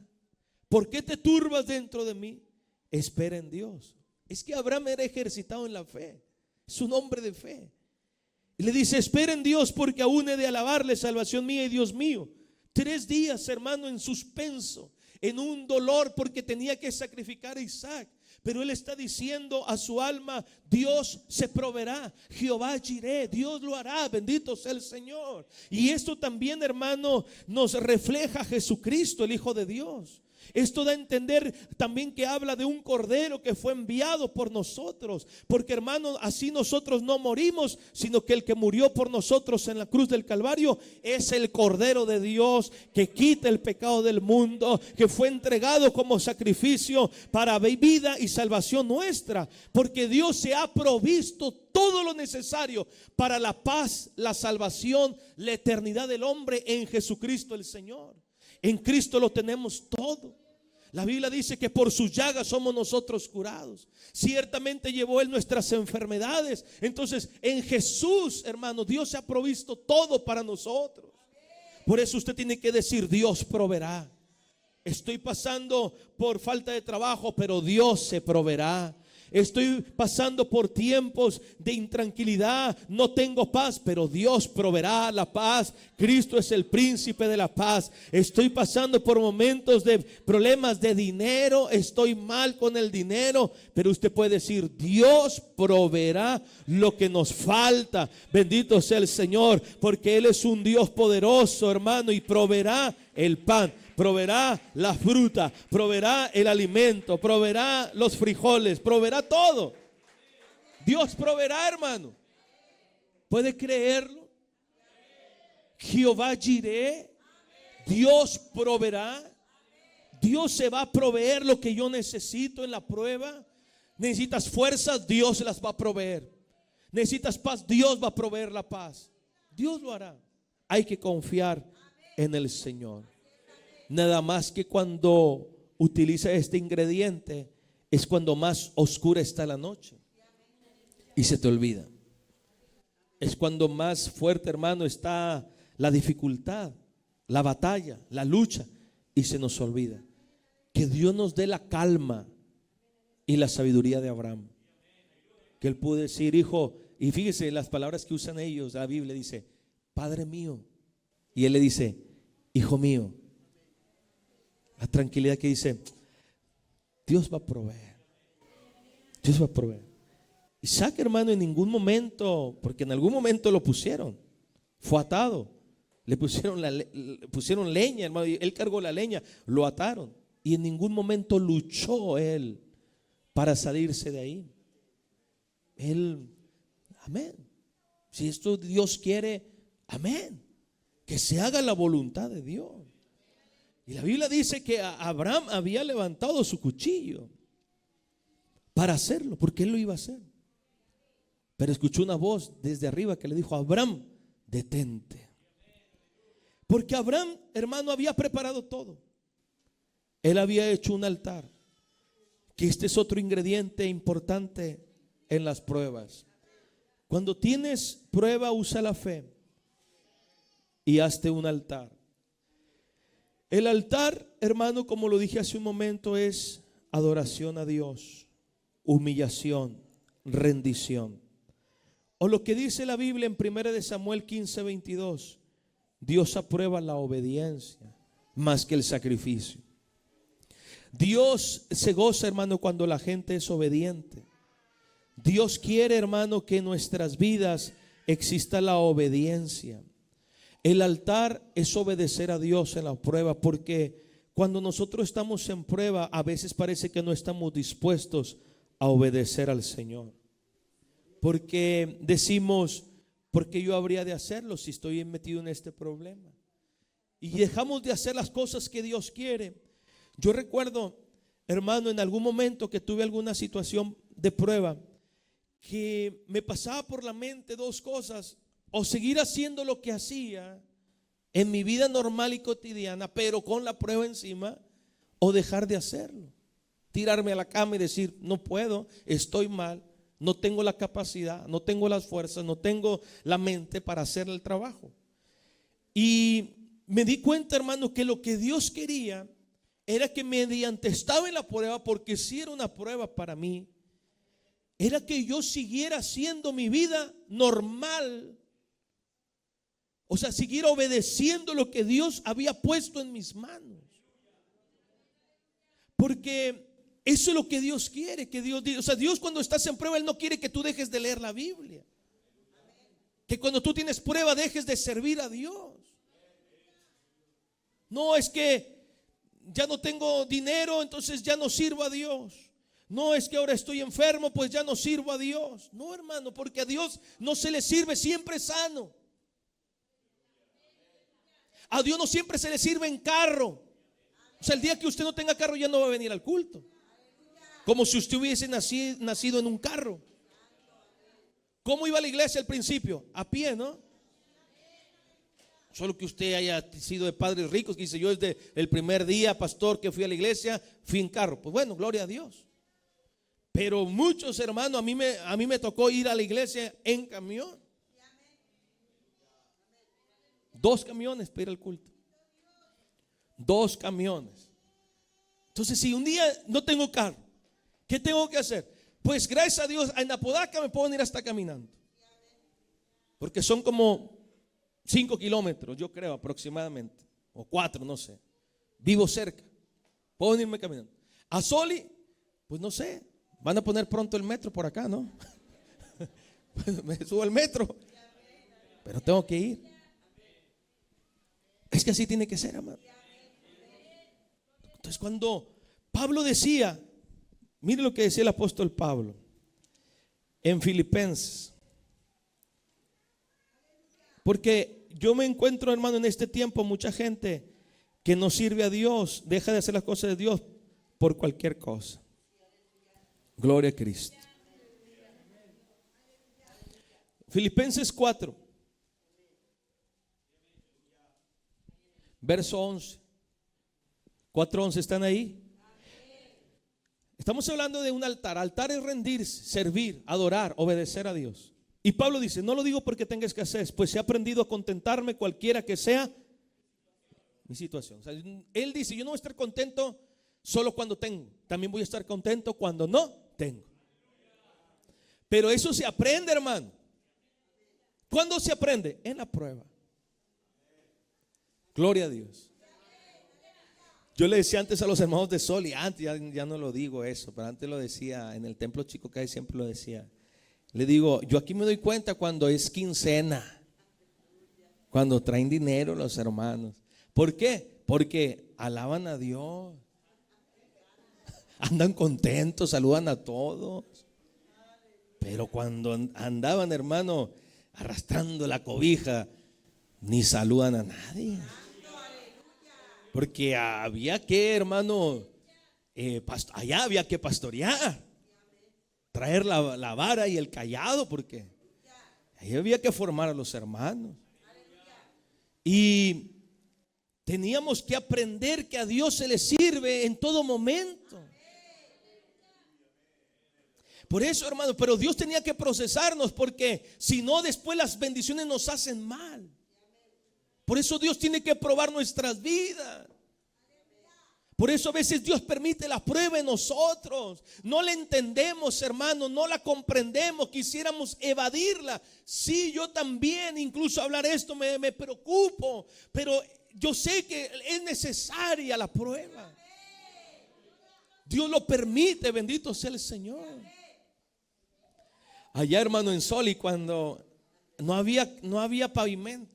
¿Por qué te turbas dentro de mí? Espera en Dios. Es que Abraham era ejercitado en la fe. Es un hombre de fe. Y le dice: espera en Dios, porque aún he de alabarle, salvación mía y Dios mío. 3 días, hermano, en suspenso, en un dolor, porque tenía que sacrificar a Isaac. Pero él está diciendo a su alma: Dios se proveerá, Jehová Jireh, Dios lo hará, bendito sea el Señor. Y esto también, hermano, nos refleja a Jesucristo, el Hijo de Dios. Esto da a entender también que habla de un cordero que fue enviado por nosotros. Porque, hermano, así nosotros no morimos, sino que el que murió por nosotros en la cruz del Calvario es el Cordero de Dios, que quita el pecado del mundo, que fue entregado como sacrificio para vida y salvación nuestra. Porque Dios se ha provisto todo lo necesario para la paz, la salvación, la eternidad del hombre en Jesucristo el Señor. En Cristo lo tenemos todo. La Biblia dice que por sus llagas somos nosotros curados. Ciertamente llevó Él nuestras enfermedades. Entonces en Jesús, hermano, Dios se ha provisto todo para nosotros. Por eso usted tiene que decir: Dios proveerá. Estoy pasando por falta de trabajo, pero Dios se proveerá. Estoy pasando por tiempos de intranquilidad, no tengo paz, pero Dios proveerá la paz. Cristo es el príncipe de la paz. Estoy pasando por momentos de problemas de dinero, estoy mal con el dinero, pero usted puede decir: Dios proveerá lo que nos falta. Bendito sea el Señor, porque Él es un Dios poderoso, hermano, y proveerá el pan, proveerá la fruta, proveerá el alimento, proveerá los frijoles, proveerá todo. Dios proveerá, hermano. ¿Puede creerlo? Jehová Jireh, Dios proveerá. Dios se va a proveer lo que yo necesito en la prueba. Necesitas fuerzas, Dios se las va a proveer. Necesitas paz, Dios va a proveer la paz. Dios lo hará. Hay que confiar en el Señor. Nada más que cuando utiliza este ingrediente es cuando más oscura está la noche y se te olvida. Es cuando más fuerte, hermano, está la dificultad, la batalla, la lucha, y se nos olvida. Que Dios nos dé la calma y la sabiduría de Abraham. Que él pudo decir: hijo, y fíjese las palabras que usan ellos. La Biblia dice: Padre mío. Y él le dice: hijo mío. La tranquilidad que dice, Dios va a proveer. Dios va a proveer. Isaac, hermano, en ningún momento, porque en algún momento lo pusieron, fue atado. Le pusieron leña, hermano, y él cargó la leña, lo ataron. Y en ningún momento luchó él para salirse de ahí. Él, amén. Si esto Dios quiere, amén. Que se haga la voluntad de Dios. Y la Biblia dice que Abraham había levantado su cuchillo para hacerlo, porque él lo iba a hacer. Pero escuchó una voz desde arriba que le dijo: Abraham, detente. Porque Abraham, hermano, había preparado todo. Él había hecho un altar. Que este es otro ingrediente importante en las pruebas. Cuando tienes prueba, usa la fe y hazte un altar. El altar, hermano, como lo dije hace un momento, es adoración a Dios, humillación, rendición. O lo que dice la Biblia en 1 Samuel 15:22, Dios aprueba la obediencia más que el sacrificio. Dios se goza, hermano, cuando la gente es obediente. Dios quiere, hermano, que en nuestras vidas exista la obediencia. El altar es obedecer a Dios en la prueba, porque cuando nosotros estamos en prueba, a veces parece que no estamos dispuestos a obedecer al Señor. Porque decimos, ¿por qué yo habría de hacerlo si estoy metido en este problema? Y dejamos de hacer las cosas que Dios quiere. Yo recuerdo, hermano, en algún momento que tuve alguna situación de prueba, que me pasaba por la mente dos cosas: o seguir haciendo lo que hacía en mi vida normal y cotidiana, pero con la prueba encima, o dejar de hacerlo, tirarme a la cama y decir, no puedo, estoy mal, no tengo la capacidad, no tengo las fuerzas, no tengo la mente para hacer el trabajo. Y me di cuenta, hermano, que lo que Dios quería era que mediante estaba en la prueba, porque si era una prueba para mí, era que yo siguiera haciendo mi vida normal. O sea, siguiera obedeciendo lo que Dios había puesto en mis manos. Porque eso es lo que Dios quiere, que Dios diga. O sea, Dios, cuando estás en prueba, Él no quiere que tú dejes de leer la Biblia. Que cuando tú tienes prueba dejes de servir a Dios. No, es que ya no tengo dinero, entonces ya no sirvo a Dios. No, es que ahora estoy enfermo, pues ya no sirvo a Dios. No, hermano, porque a Dios no se le sirve siempre sano. A Dios no siempre se le sirve en carro. O sea, el día que usted no tenga carro ya no va a venir al culto. Como si usted hubiese nacido en un carro. ¿Cómo iba a la iglesia al principio? A pie, ¿no? Solo que usted haya sido de padres ricos, que dice, yo desde el primer día, pastor, que fui a la iglesia, fui en carro. Pues bueno, gloria a Dios. Pero muchos hermanos, a mí me tocó ir a la iglesia en camión. 2 camiones para ir al culto. 2 camiones. Entonces, si un día no tengo carro, ¿qué tengo que hacer? Pues gracias a Dios, en Apodaca me puedo ir hasta caminando. Porque son como 5 kilómetros, yo creo, aproximadamente. O 4, no sé. Vivo cerca. Puedo irme caminando. A Soli, pues no sé. Van a poner pronto el metro por acá, ¿no? Me subo al metro. Pero tengo que ir. Es que así tiene que ser, amado. Entonces, cuando Pablo decía, mire lo que decía el apóstol Pablo en Filipenses. Porque yo me encuentro, hermano, en este tiempo mucha gente que no sirve a Dios, deja de hacer las cosas de Dios por cualquier cosa. Gloria a Cristo. Filipenses 4, verso 11. 4:11, ¿están ahí? Estamos hablando de un altar. Altar es rendirse, servir, adorar, obedecer a Dios. Y Pablo dice, no lo digo porque tenga escasez, pues he aprendido a contentarme cualquiera que sea mi situación. O sea, él dice, yo no voy a estar contento solo cuando tengo, también voy a estar contento cuando no tengo. Pero eso se aprende, hermano. ¿Cuándo se aprende? En la prueba. Gloria a Dios. Yo le decía antes a los hermanos de Sol, y antes ya no lo digo eso, pero antes lo decía en el templo chico que hay, siempre lo decía. Le digo, yo aquí me doy cuenta cuando es quincena, cuando traen dinero los hermanos. ¿Por qué? Porque alaban a Dios, andan contentos, saludan a todos. Pero cuando andaban, hermano, arrastrando la cobija, ni saludan a nadie. Porque había que, hermano, allá había que pastorear, traer la vara y el cayado, porque ahí había que formar a los hermanos. Y teníamos que aprender que a Dios se le sirve en todo momento. Por eso, hermano, pero Dios tenía que procesarnos, porque si no, después las bendiciones nos hacen mal. Por eso Dios tiene que probar nuestras vidas. Por eso a veces Dios permite la prueba en nosotros. No la entendemos, hermano, no la comprendemos, quisiéramos evadirla. Sí, yo también, incluso hablar esto me preocupo, pero yo sé que es necesaria la prueba. Dios lo permite, bendito sea el Señor. Allá, hermano, en Soli, cuando no había pavimento,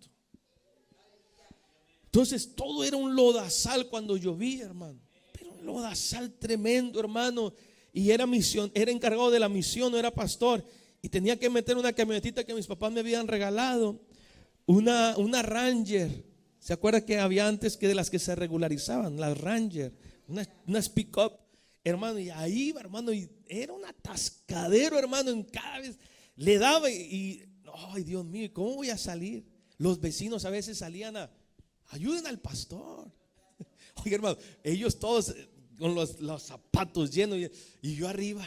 entonces todo era un lodazal cuando llovía, hermano. Pero un lodazal tremendo, hermano. Y era encargado de la misión, no era pastor. Y tenía que meter una camionetita que mis papás me habían regalado, una Ranger. ¿Se acuerda que había antes que de las que se regularizaban? Las Ranger, unas pick-up, hermano. Y ahí iba, hermano, y era un atascadero, hermano. En cada vez le daba ay, Dios mío, ¿cómo voy a salir? Los vecinos a veces salían ayuden al pastor. Oye, hermano, ellos todos con los zapatos llenos y yo arriba.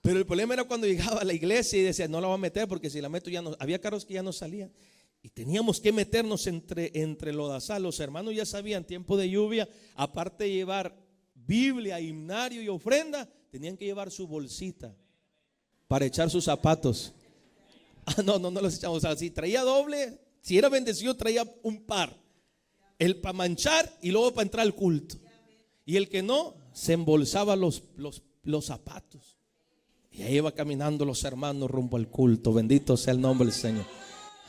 Pero el problema era cuando llegaba a la iglesia y decía, no la voy a meter porque si la meto ya no. Había carros que ya no salían. Y teníamos que meternos entre lodazal. Los hermanos ya sabían, tiempo de lluvia, aparte de llevar Biblia, himnario y ofrenda, tenían que llevar su bolsita para echar sus zapatos. No los echamos. O sea, si traía doble, si era bendecido, traía un par. El para manchar y luego para entrar al culto. Y el que no, se embolsaba los zapatos. Y ahí iba caminando los hermanos rumbo al culto. Bendito sea el nombre del Señor.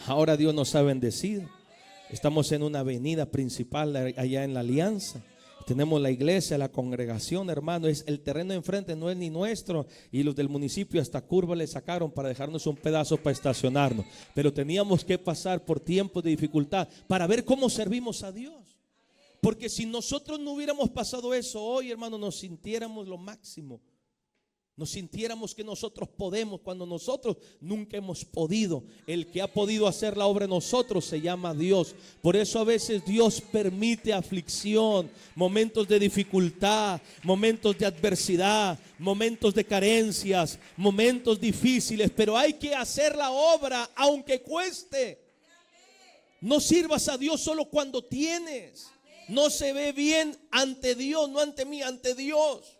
Ahora Dios nos ha bendecido. Estamos en una avenida principal allá en la Alianza. Tenemos la iglesia, la congregación, hermano. Es el terreno enfrente, no es ni nuestro. Y los del municipio hasta curva le sacaron para dejarnos un pedazo para estacionarnos. Pero teníamos que pasar por tiempos de dificultad para ver cómo servimos a Dios. Porque si nosotros no hubiéramos pasado eso hoy, hermano, nos sintiéramos lo máximo. Nos sintiéramos que nosotros podemos cuando nosotros nunca hemos podido. El que ha podido hacer la obra en nosotros se llama Dios. Por eso a veces Dios permite aflicción, momentos de dificultad, momentos de adversidad, momentos de carencias, momentos difíciles. Pero hay que hacer la obra aunque cueste. No sirvas a Dios solo cuando tienes. No se ve bien ante Dios, no ante mí, ante Dios.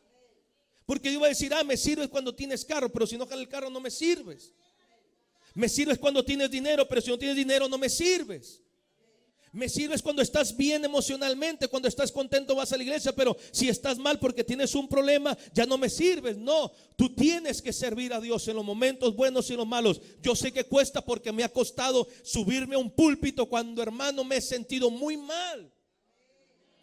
Porque Dios va a decir, me sirves cuando tienes carro, pero si no jala el carro no me sirves. Me sirves cuando tienes dinero, pero si no tienes dinero no me sirves. Me sirves cuando estás bien emocionalmente, cuando estás contento vas a la iglesia, pero si estás mal porque tienes un problema, ya no me sirves. No, tú tienes que servir a Dios en los momentos buenos y los malos. Yo sé que cuesta porque me ha costado subirme a un púlpito cuando, hermano, me he sentido muy mal.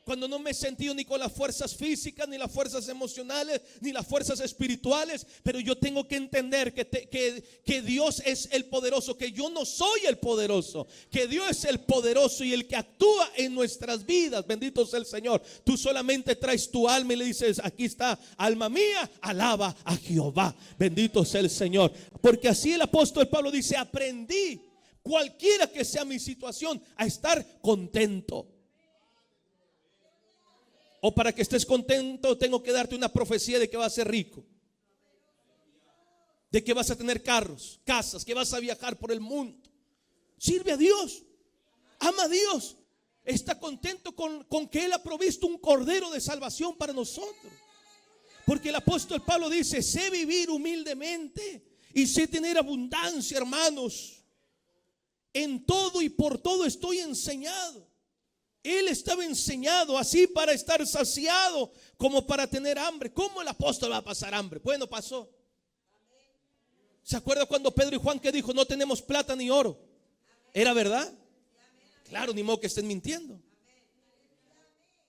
Cuando no me he sentido ni con las fuerzas físicas, ni las fuerzas emocionales, ni las fuerzas espirituales. Pero yo tengo que entender que Dios es el poderoso, que yo no soy el poderoso, que Dios es el poderoso y el que actúa en nuestras vidas. Bendito sea el Señor. Tú solamente traes tu alma y le dices, aquí está, alma mía, alaba a Jehová. Bendito sea el Señor. Porque así el apóstol Pablo dice, aprendí, cualquiera que sea mi situación, a estar contento. O para que estés contento tengo que darte una profecía de que vas a ser rico, de que vas a tener carros, casas, que vas a viajar por el mundo. Sirve a Dios, ama a Dios, está contento con que Él ha provisto un cordero de salvación para nosotros. Porque el apóstol Pablo dice, sé vivir humildemente y sé tener abundancia, hermanos. En todo y por todo estoy enseñado. Él estaba enseñado así para estar saciado como para tener hambre. ¿Cómo el apóstol va a pasar hambre? Bueno, pasó. ¿Se acuerda cuando Pedro y Juan que dijo: no tenemos plata ni oro? ¿Era verdad? Claro, ni modo que estén mintiendo.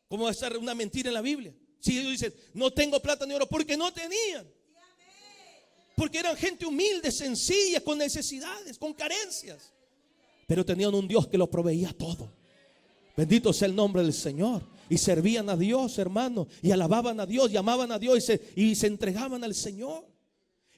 ¿Cómo va a estar una mentira en la Biblia? Si ellos dicen: no tengo plata ni oro, porque no tenían. Porque eran gente humilde, sencilla, con necesidades, con carencias. Pero tenían un Dios que lo proveía todo. Bendito sea el nombre del Señor. Y servían a Dios, hermano, y alababan a Dios, y amaban a Dios, y se entregaban al Señor.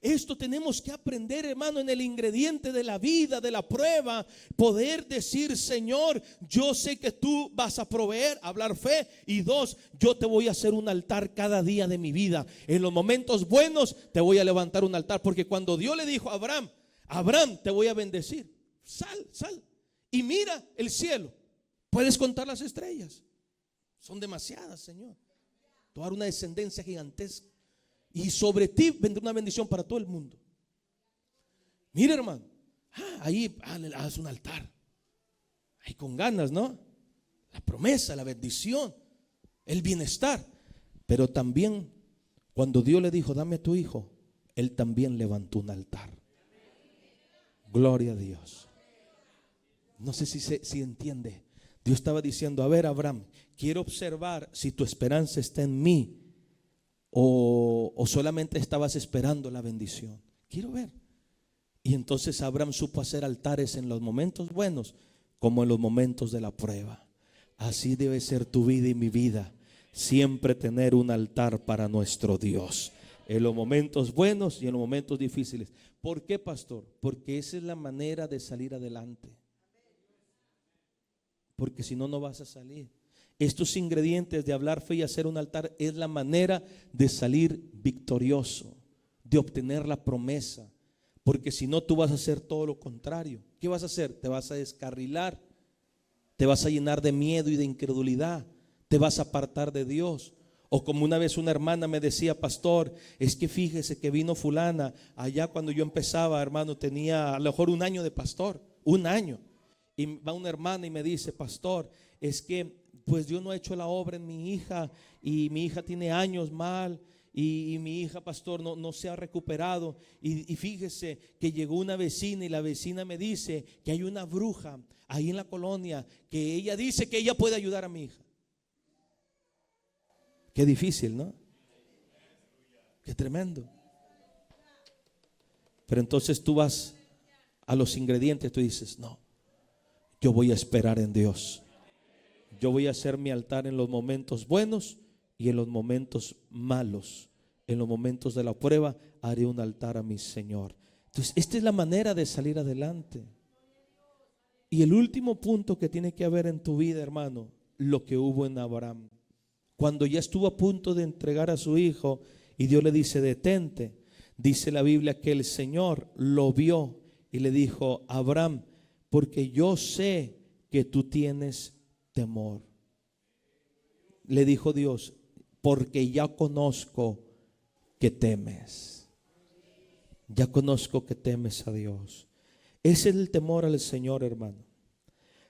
Esto tenemos que aprender, hermano, en el ingrediente de la vida, de la prueba. Poder decir: Señor, yo sé que tú vas a proveer, hablar fe. Y dos, yo te voy a hacer un altar cada día de mi vida. En los momentos buenos te voy a levantar un altar. Porque cuando Dios le dijo a Abraham: Abraham, te voy a bendecir. Sal y mira el cielo. Puedes contar las estrellas. Son demasiadas, Señor. Te voy a dar una descendencia gigantesca. Y sobre ti vendrá una bendición para todo el mundo. Mira, hermano, ahí haz un altar. Ahí con ganas, ¿no? La promesa, la bendición, el bienestar. Pero también cuando Dios le dijo: dame a tu hijo, él también levantó un altar. Gloria a Dios. No sé si entiende. Dios estaba diciendo: a ver, Abraham, quiero observar si tu esperanza está en mí, o solamente estabas esperando la bendición. Quiero ver. Y entonces Abraham supo hacer altares en los momentos buenos como en los momentos de la prueba. Así debe ser tu vida y mi vida. Siempre tener un altar para nuestro Dios, en los momentos buenos y en los momentos difíciles. ¿Por qué, pastor? Porque esa es la manera de salir adelante. Porque si no, no vas a salir. Estos ingredientes de hablar fe y hacer un altar es la manera de salir victorioso, de obtener la promesa. Porque si no, tú vas a hacer todo lo contrario. ¿Qué vas a hacer? Te vas a descarrilar, te vas a llenar de miedo y de incredulidad, te vas a apartar de Dios. O como una vez una hermana me decía: pastor, es que fíjese que vino fulana allá cuando yo empezaba, hermano, tenía a lo mejor un año de pastor, un año. Y va una hermana y me dice: pastor, es que pues Dios no ha hecho la obra en mi hija, y mi hija tiene años mal, y mi hija, pastor, no se ha recuperado. Y fíjese que llegó una vecina, y la vecina me dice que hay una bruja ahí en la colonia, que ella dice que ella puede ayudar a mi hija. Qué difícil, ¿no? Qué tremendo. Pero entonces tú vas a los ingredientes, tú dices: no, yo voy a esperar en Dios. Yo voy a hacer mi altar en los momentos buenos y en los momentos malos. En los momentos de la prueba haré un altar a mi Señor. Entonces, esta es la manera de salir adelante. Y el último punto que tiene que haber en tu vida, hermano, lo que hubo en Abraham. Cuando ya estuvo a punto de entregar a su hijo y Dios le dice: detente. Dice la Biblia que el Señor lo vio y le dijo: Abraham, porque yo sé que tú tienes temor. Le dijo Dios: porque ya conozco que temes. Ya conozco que temes a Dios. Ese es el temor al Señor, hermano.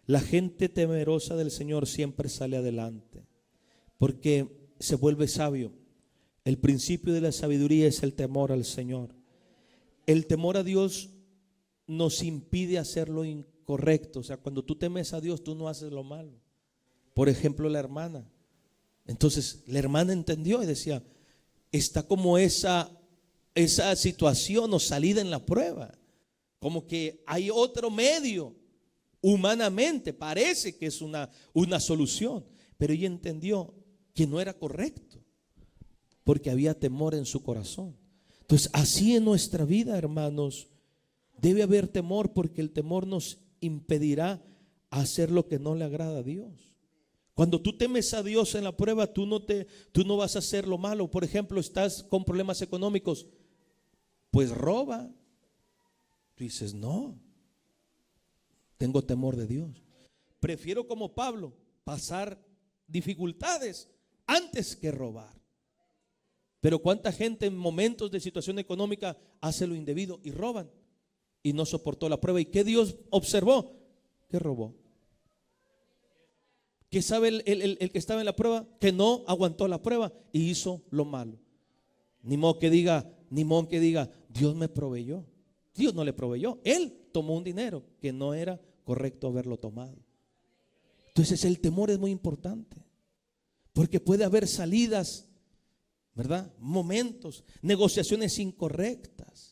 La gente temerosa del Señor siempre sale adelante, porque se vuelve sabio. El principio de la sabiduría es el temor al Señor. El temor a Dios nos impide hacer lo incorrecto. O sea, cuando tú temes a Dios, tú no haces lo malo. Por ejemplo, la hermana. Entonces la hermana entendió y decía: está como esa situación o salida en la prueba, como que hay otro medio. Humanamente parece que es una solución, pero ella entendió que no era correcto, porque había temor en su corazón. Entonces, así en nuestra vida, hermanos, debe haber temor, porque el temor nos impedirá hacer lo que no le agrada a Dios. Cuando tú temes a Dios en la prueba, tú no vas a hacer lo malo. Por ejemplo, estás con problemas económicos, pues roba. Tú dices: no, tengo temor de Dios. Prefiero, como Pablo, pasar dificultades antes que robar. Pero cuánta gente en momentos de situación económica hace lo indebido y roban, y no soportó la prueba. ¿Y qué Dios observó? Que robó. ¿Qué sabe el que estaba en la prueba? Que no aguantó la prueba y hizo lo malo. Ni modo que diga, Dios me proveyó. Dios no le proveyó. Él tomó un dinero que no era correcto haberlo tomado. Entonces el temor es muy importante, porque puede haber salidas, ¿verdad? Momentos, negociaciones incorrectas,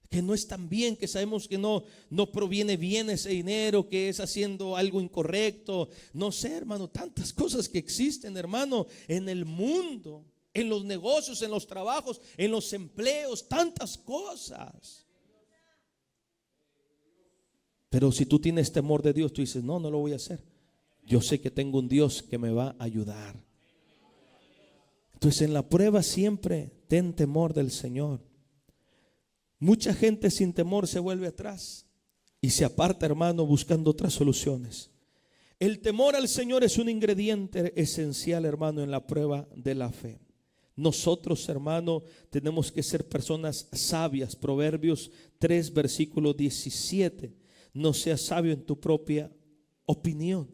que no están bien, que sabemos que no proviene bien ese dinero, que es haciendo algo incorrecto. No sé, hermano, tantas cosas que existen, hermano, en el mundo, en los negocios, en los trabajos, en los empleos, tantas cosas. Pero si tú tienes temor de Dios, tú dices, no lo voy a hacer. Yo sé que tengo un Dios que me va a ayudar. Entonces en la prueba siempre ten temor del Señor. Mucha gente sin temor se vuelve atrás y se aparta, hermano, buscando otras soluciones. El temor al Señor es un ingrediente esencial, hermano, en la prueba de la fe. Nosotros, hermano, tenemos que ser personas sabias. Proverbios 3, versículo 17. No seas sabio en tu propia opinión.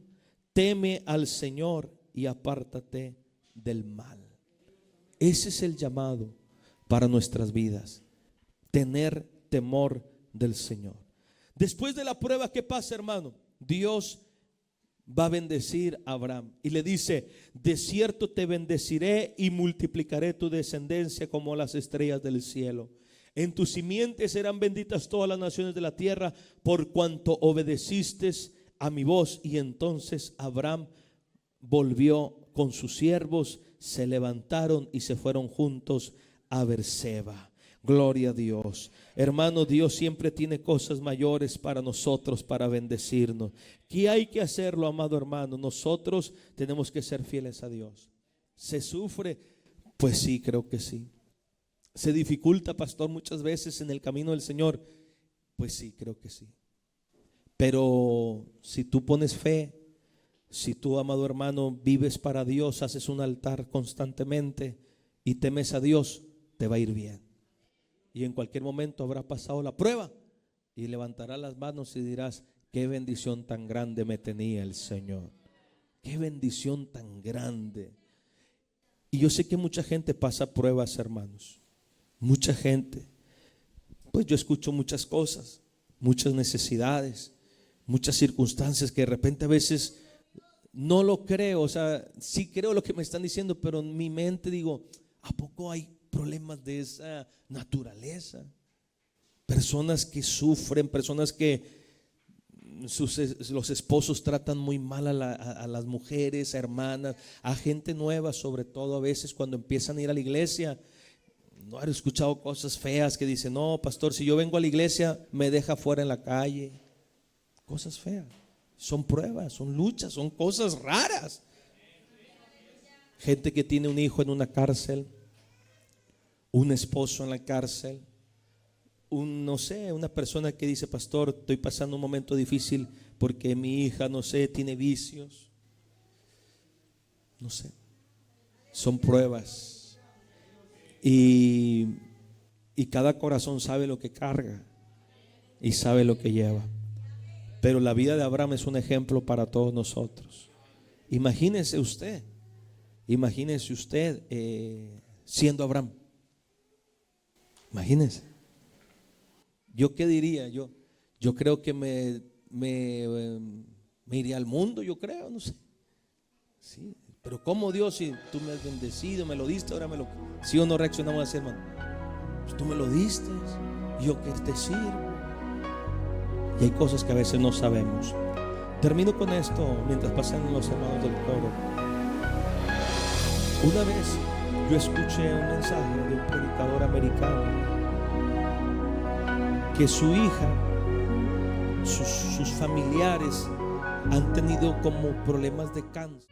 Teme al Señor y apártate del mal. Ese es el llamado para nuestras vidas. Tener temor del Señor. Después de la prueba, ¿qué pasa, hermano? Dios va a bendecir a Abraham y le dice: de cierto te bendeciré y multiplicaré tu descendencia como las estrellas del cielo. En tu simiente serán benditas todas las naciones de la tierra, por cuanto obedeciste a mi voz. Y entonces Abraham volvió con sus siervos, se levantaron y se fueron juntos a Berseba. Gloria a Dios. Hermano, Dios siempre tiene cosas mayores para nosotros, para bendecirnos. ¿Qué hay que hacerlo, amado hermano? Nosotros tenemos que ser fieles a Dios. ¿Se sufre? Pues sí, creo que sí. ¿Se dificulta, pastor, muchas veces en el camino del Señor? Pues sí, creo que sí. Pero si tú pones fe, si tú, amado hermano, vives para Dios, haces un altar constantemente y temes a Dios, te va a ir bien. Y en cualquier momento habrá pasado la prueba y levantarás las manos y dirás: qué bendición tan grande me tenía el Señor. Qué bendición tan grande. Y yo sé que mucha gente pasa pruebas, hermanos. Mucha gente. Pues yo escucho muchas cosas, muchas necesidades, muchas circunstancias que de repente a veces no lo creo. O sea, sí creo lo que me están diciendo, pero en mi mente digo: ¿a poco hay problemas de esa naturaleza? Personas que sufren, personas que los esposos tratan muy mal a las mujeres, a hermanas, a gente nueva, sobre todo a veces cuando empiezan a ir a la iglesia. No he escuchado cosas feas que dicen: no, pastor, si yo vengo a la iglesia me deja fuera en la calle. Cosas feas. Son pruebas, son luchas, son cosas raras. Gente que tiene un hijo en una cárcel, un esposo en la cárcel, no sé, una persona que dice: pastor, estoy pasando un momento difícil porque mi hija, no sé, tiene vicios. No sé. Son pruebas. Y cada corazón sabe lo que carga y sabe lo que lleva. Pero la vida de Abraham es un ejemplo para todos nosotros. Imagínese usted siendo Abraham. Imagínese. ¿Yo qué diría? Yo creo que me iría al mundo, yo creo, no sé. Sí. Pero ¿cómo, Dios, si tú me has bendecido, me lo diste, ahora me lo... ¿Sí o no reaccionamos así, hermano? Pues tú me lo diste, yo que te sirvo. Y hay cosas que a veces no sabemos. Termino con esto mientras pasan los hermanos del coro. Una vez yo escuché un mensaje de un predicador americano que su hija, sus familiares han tenido como problemas de cáncer.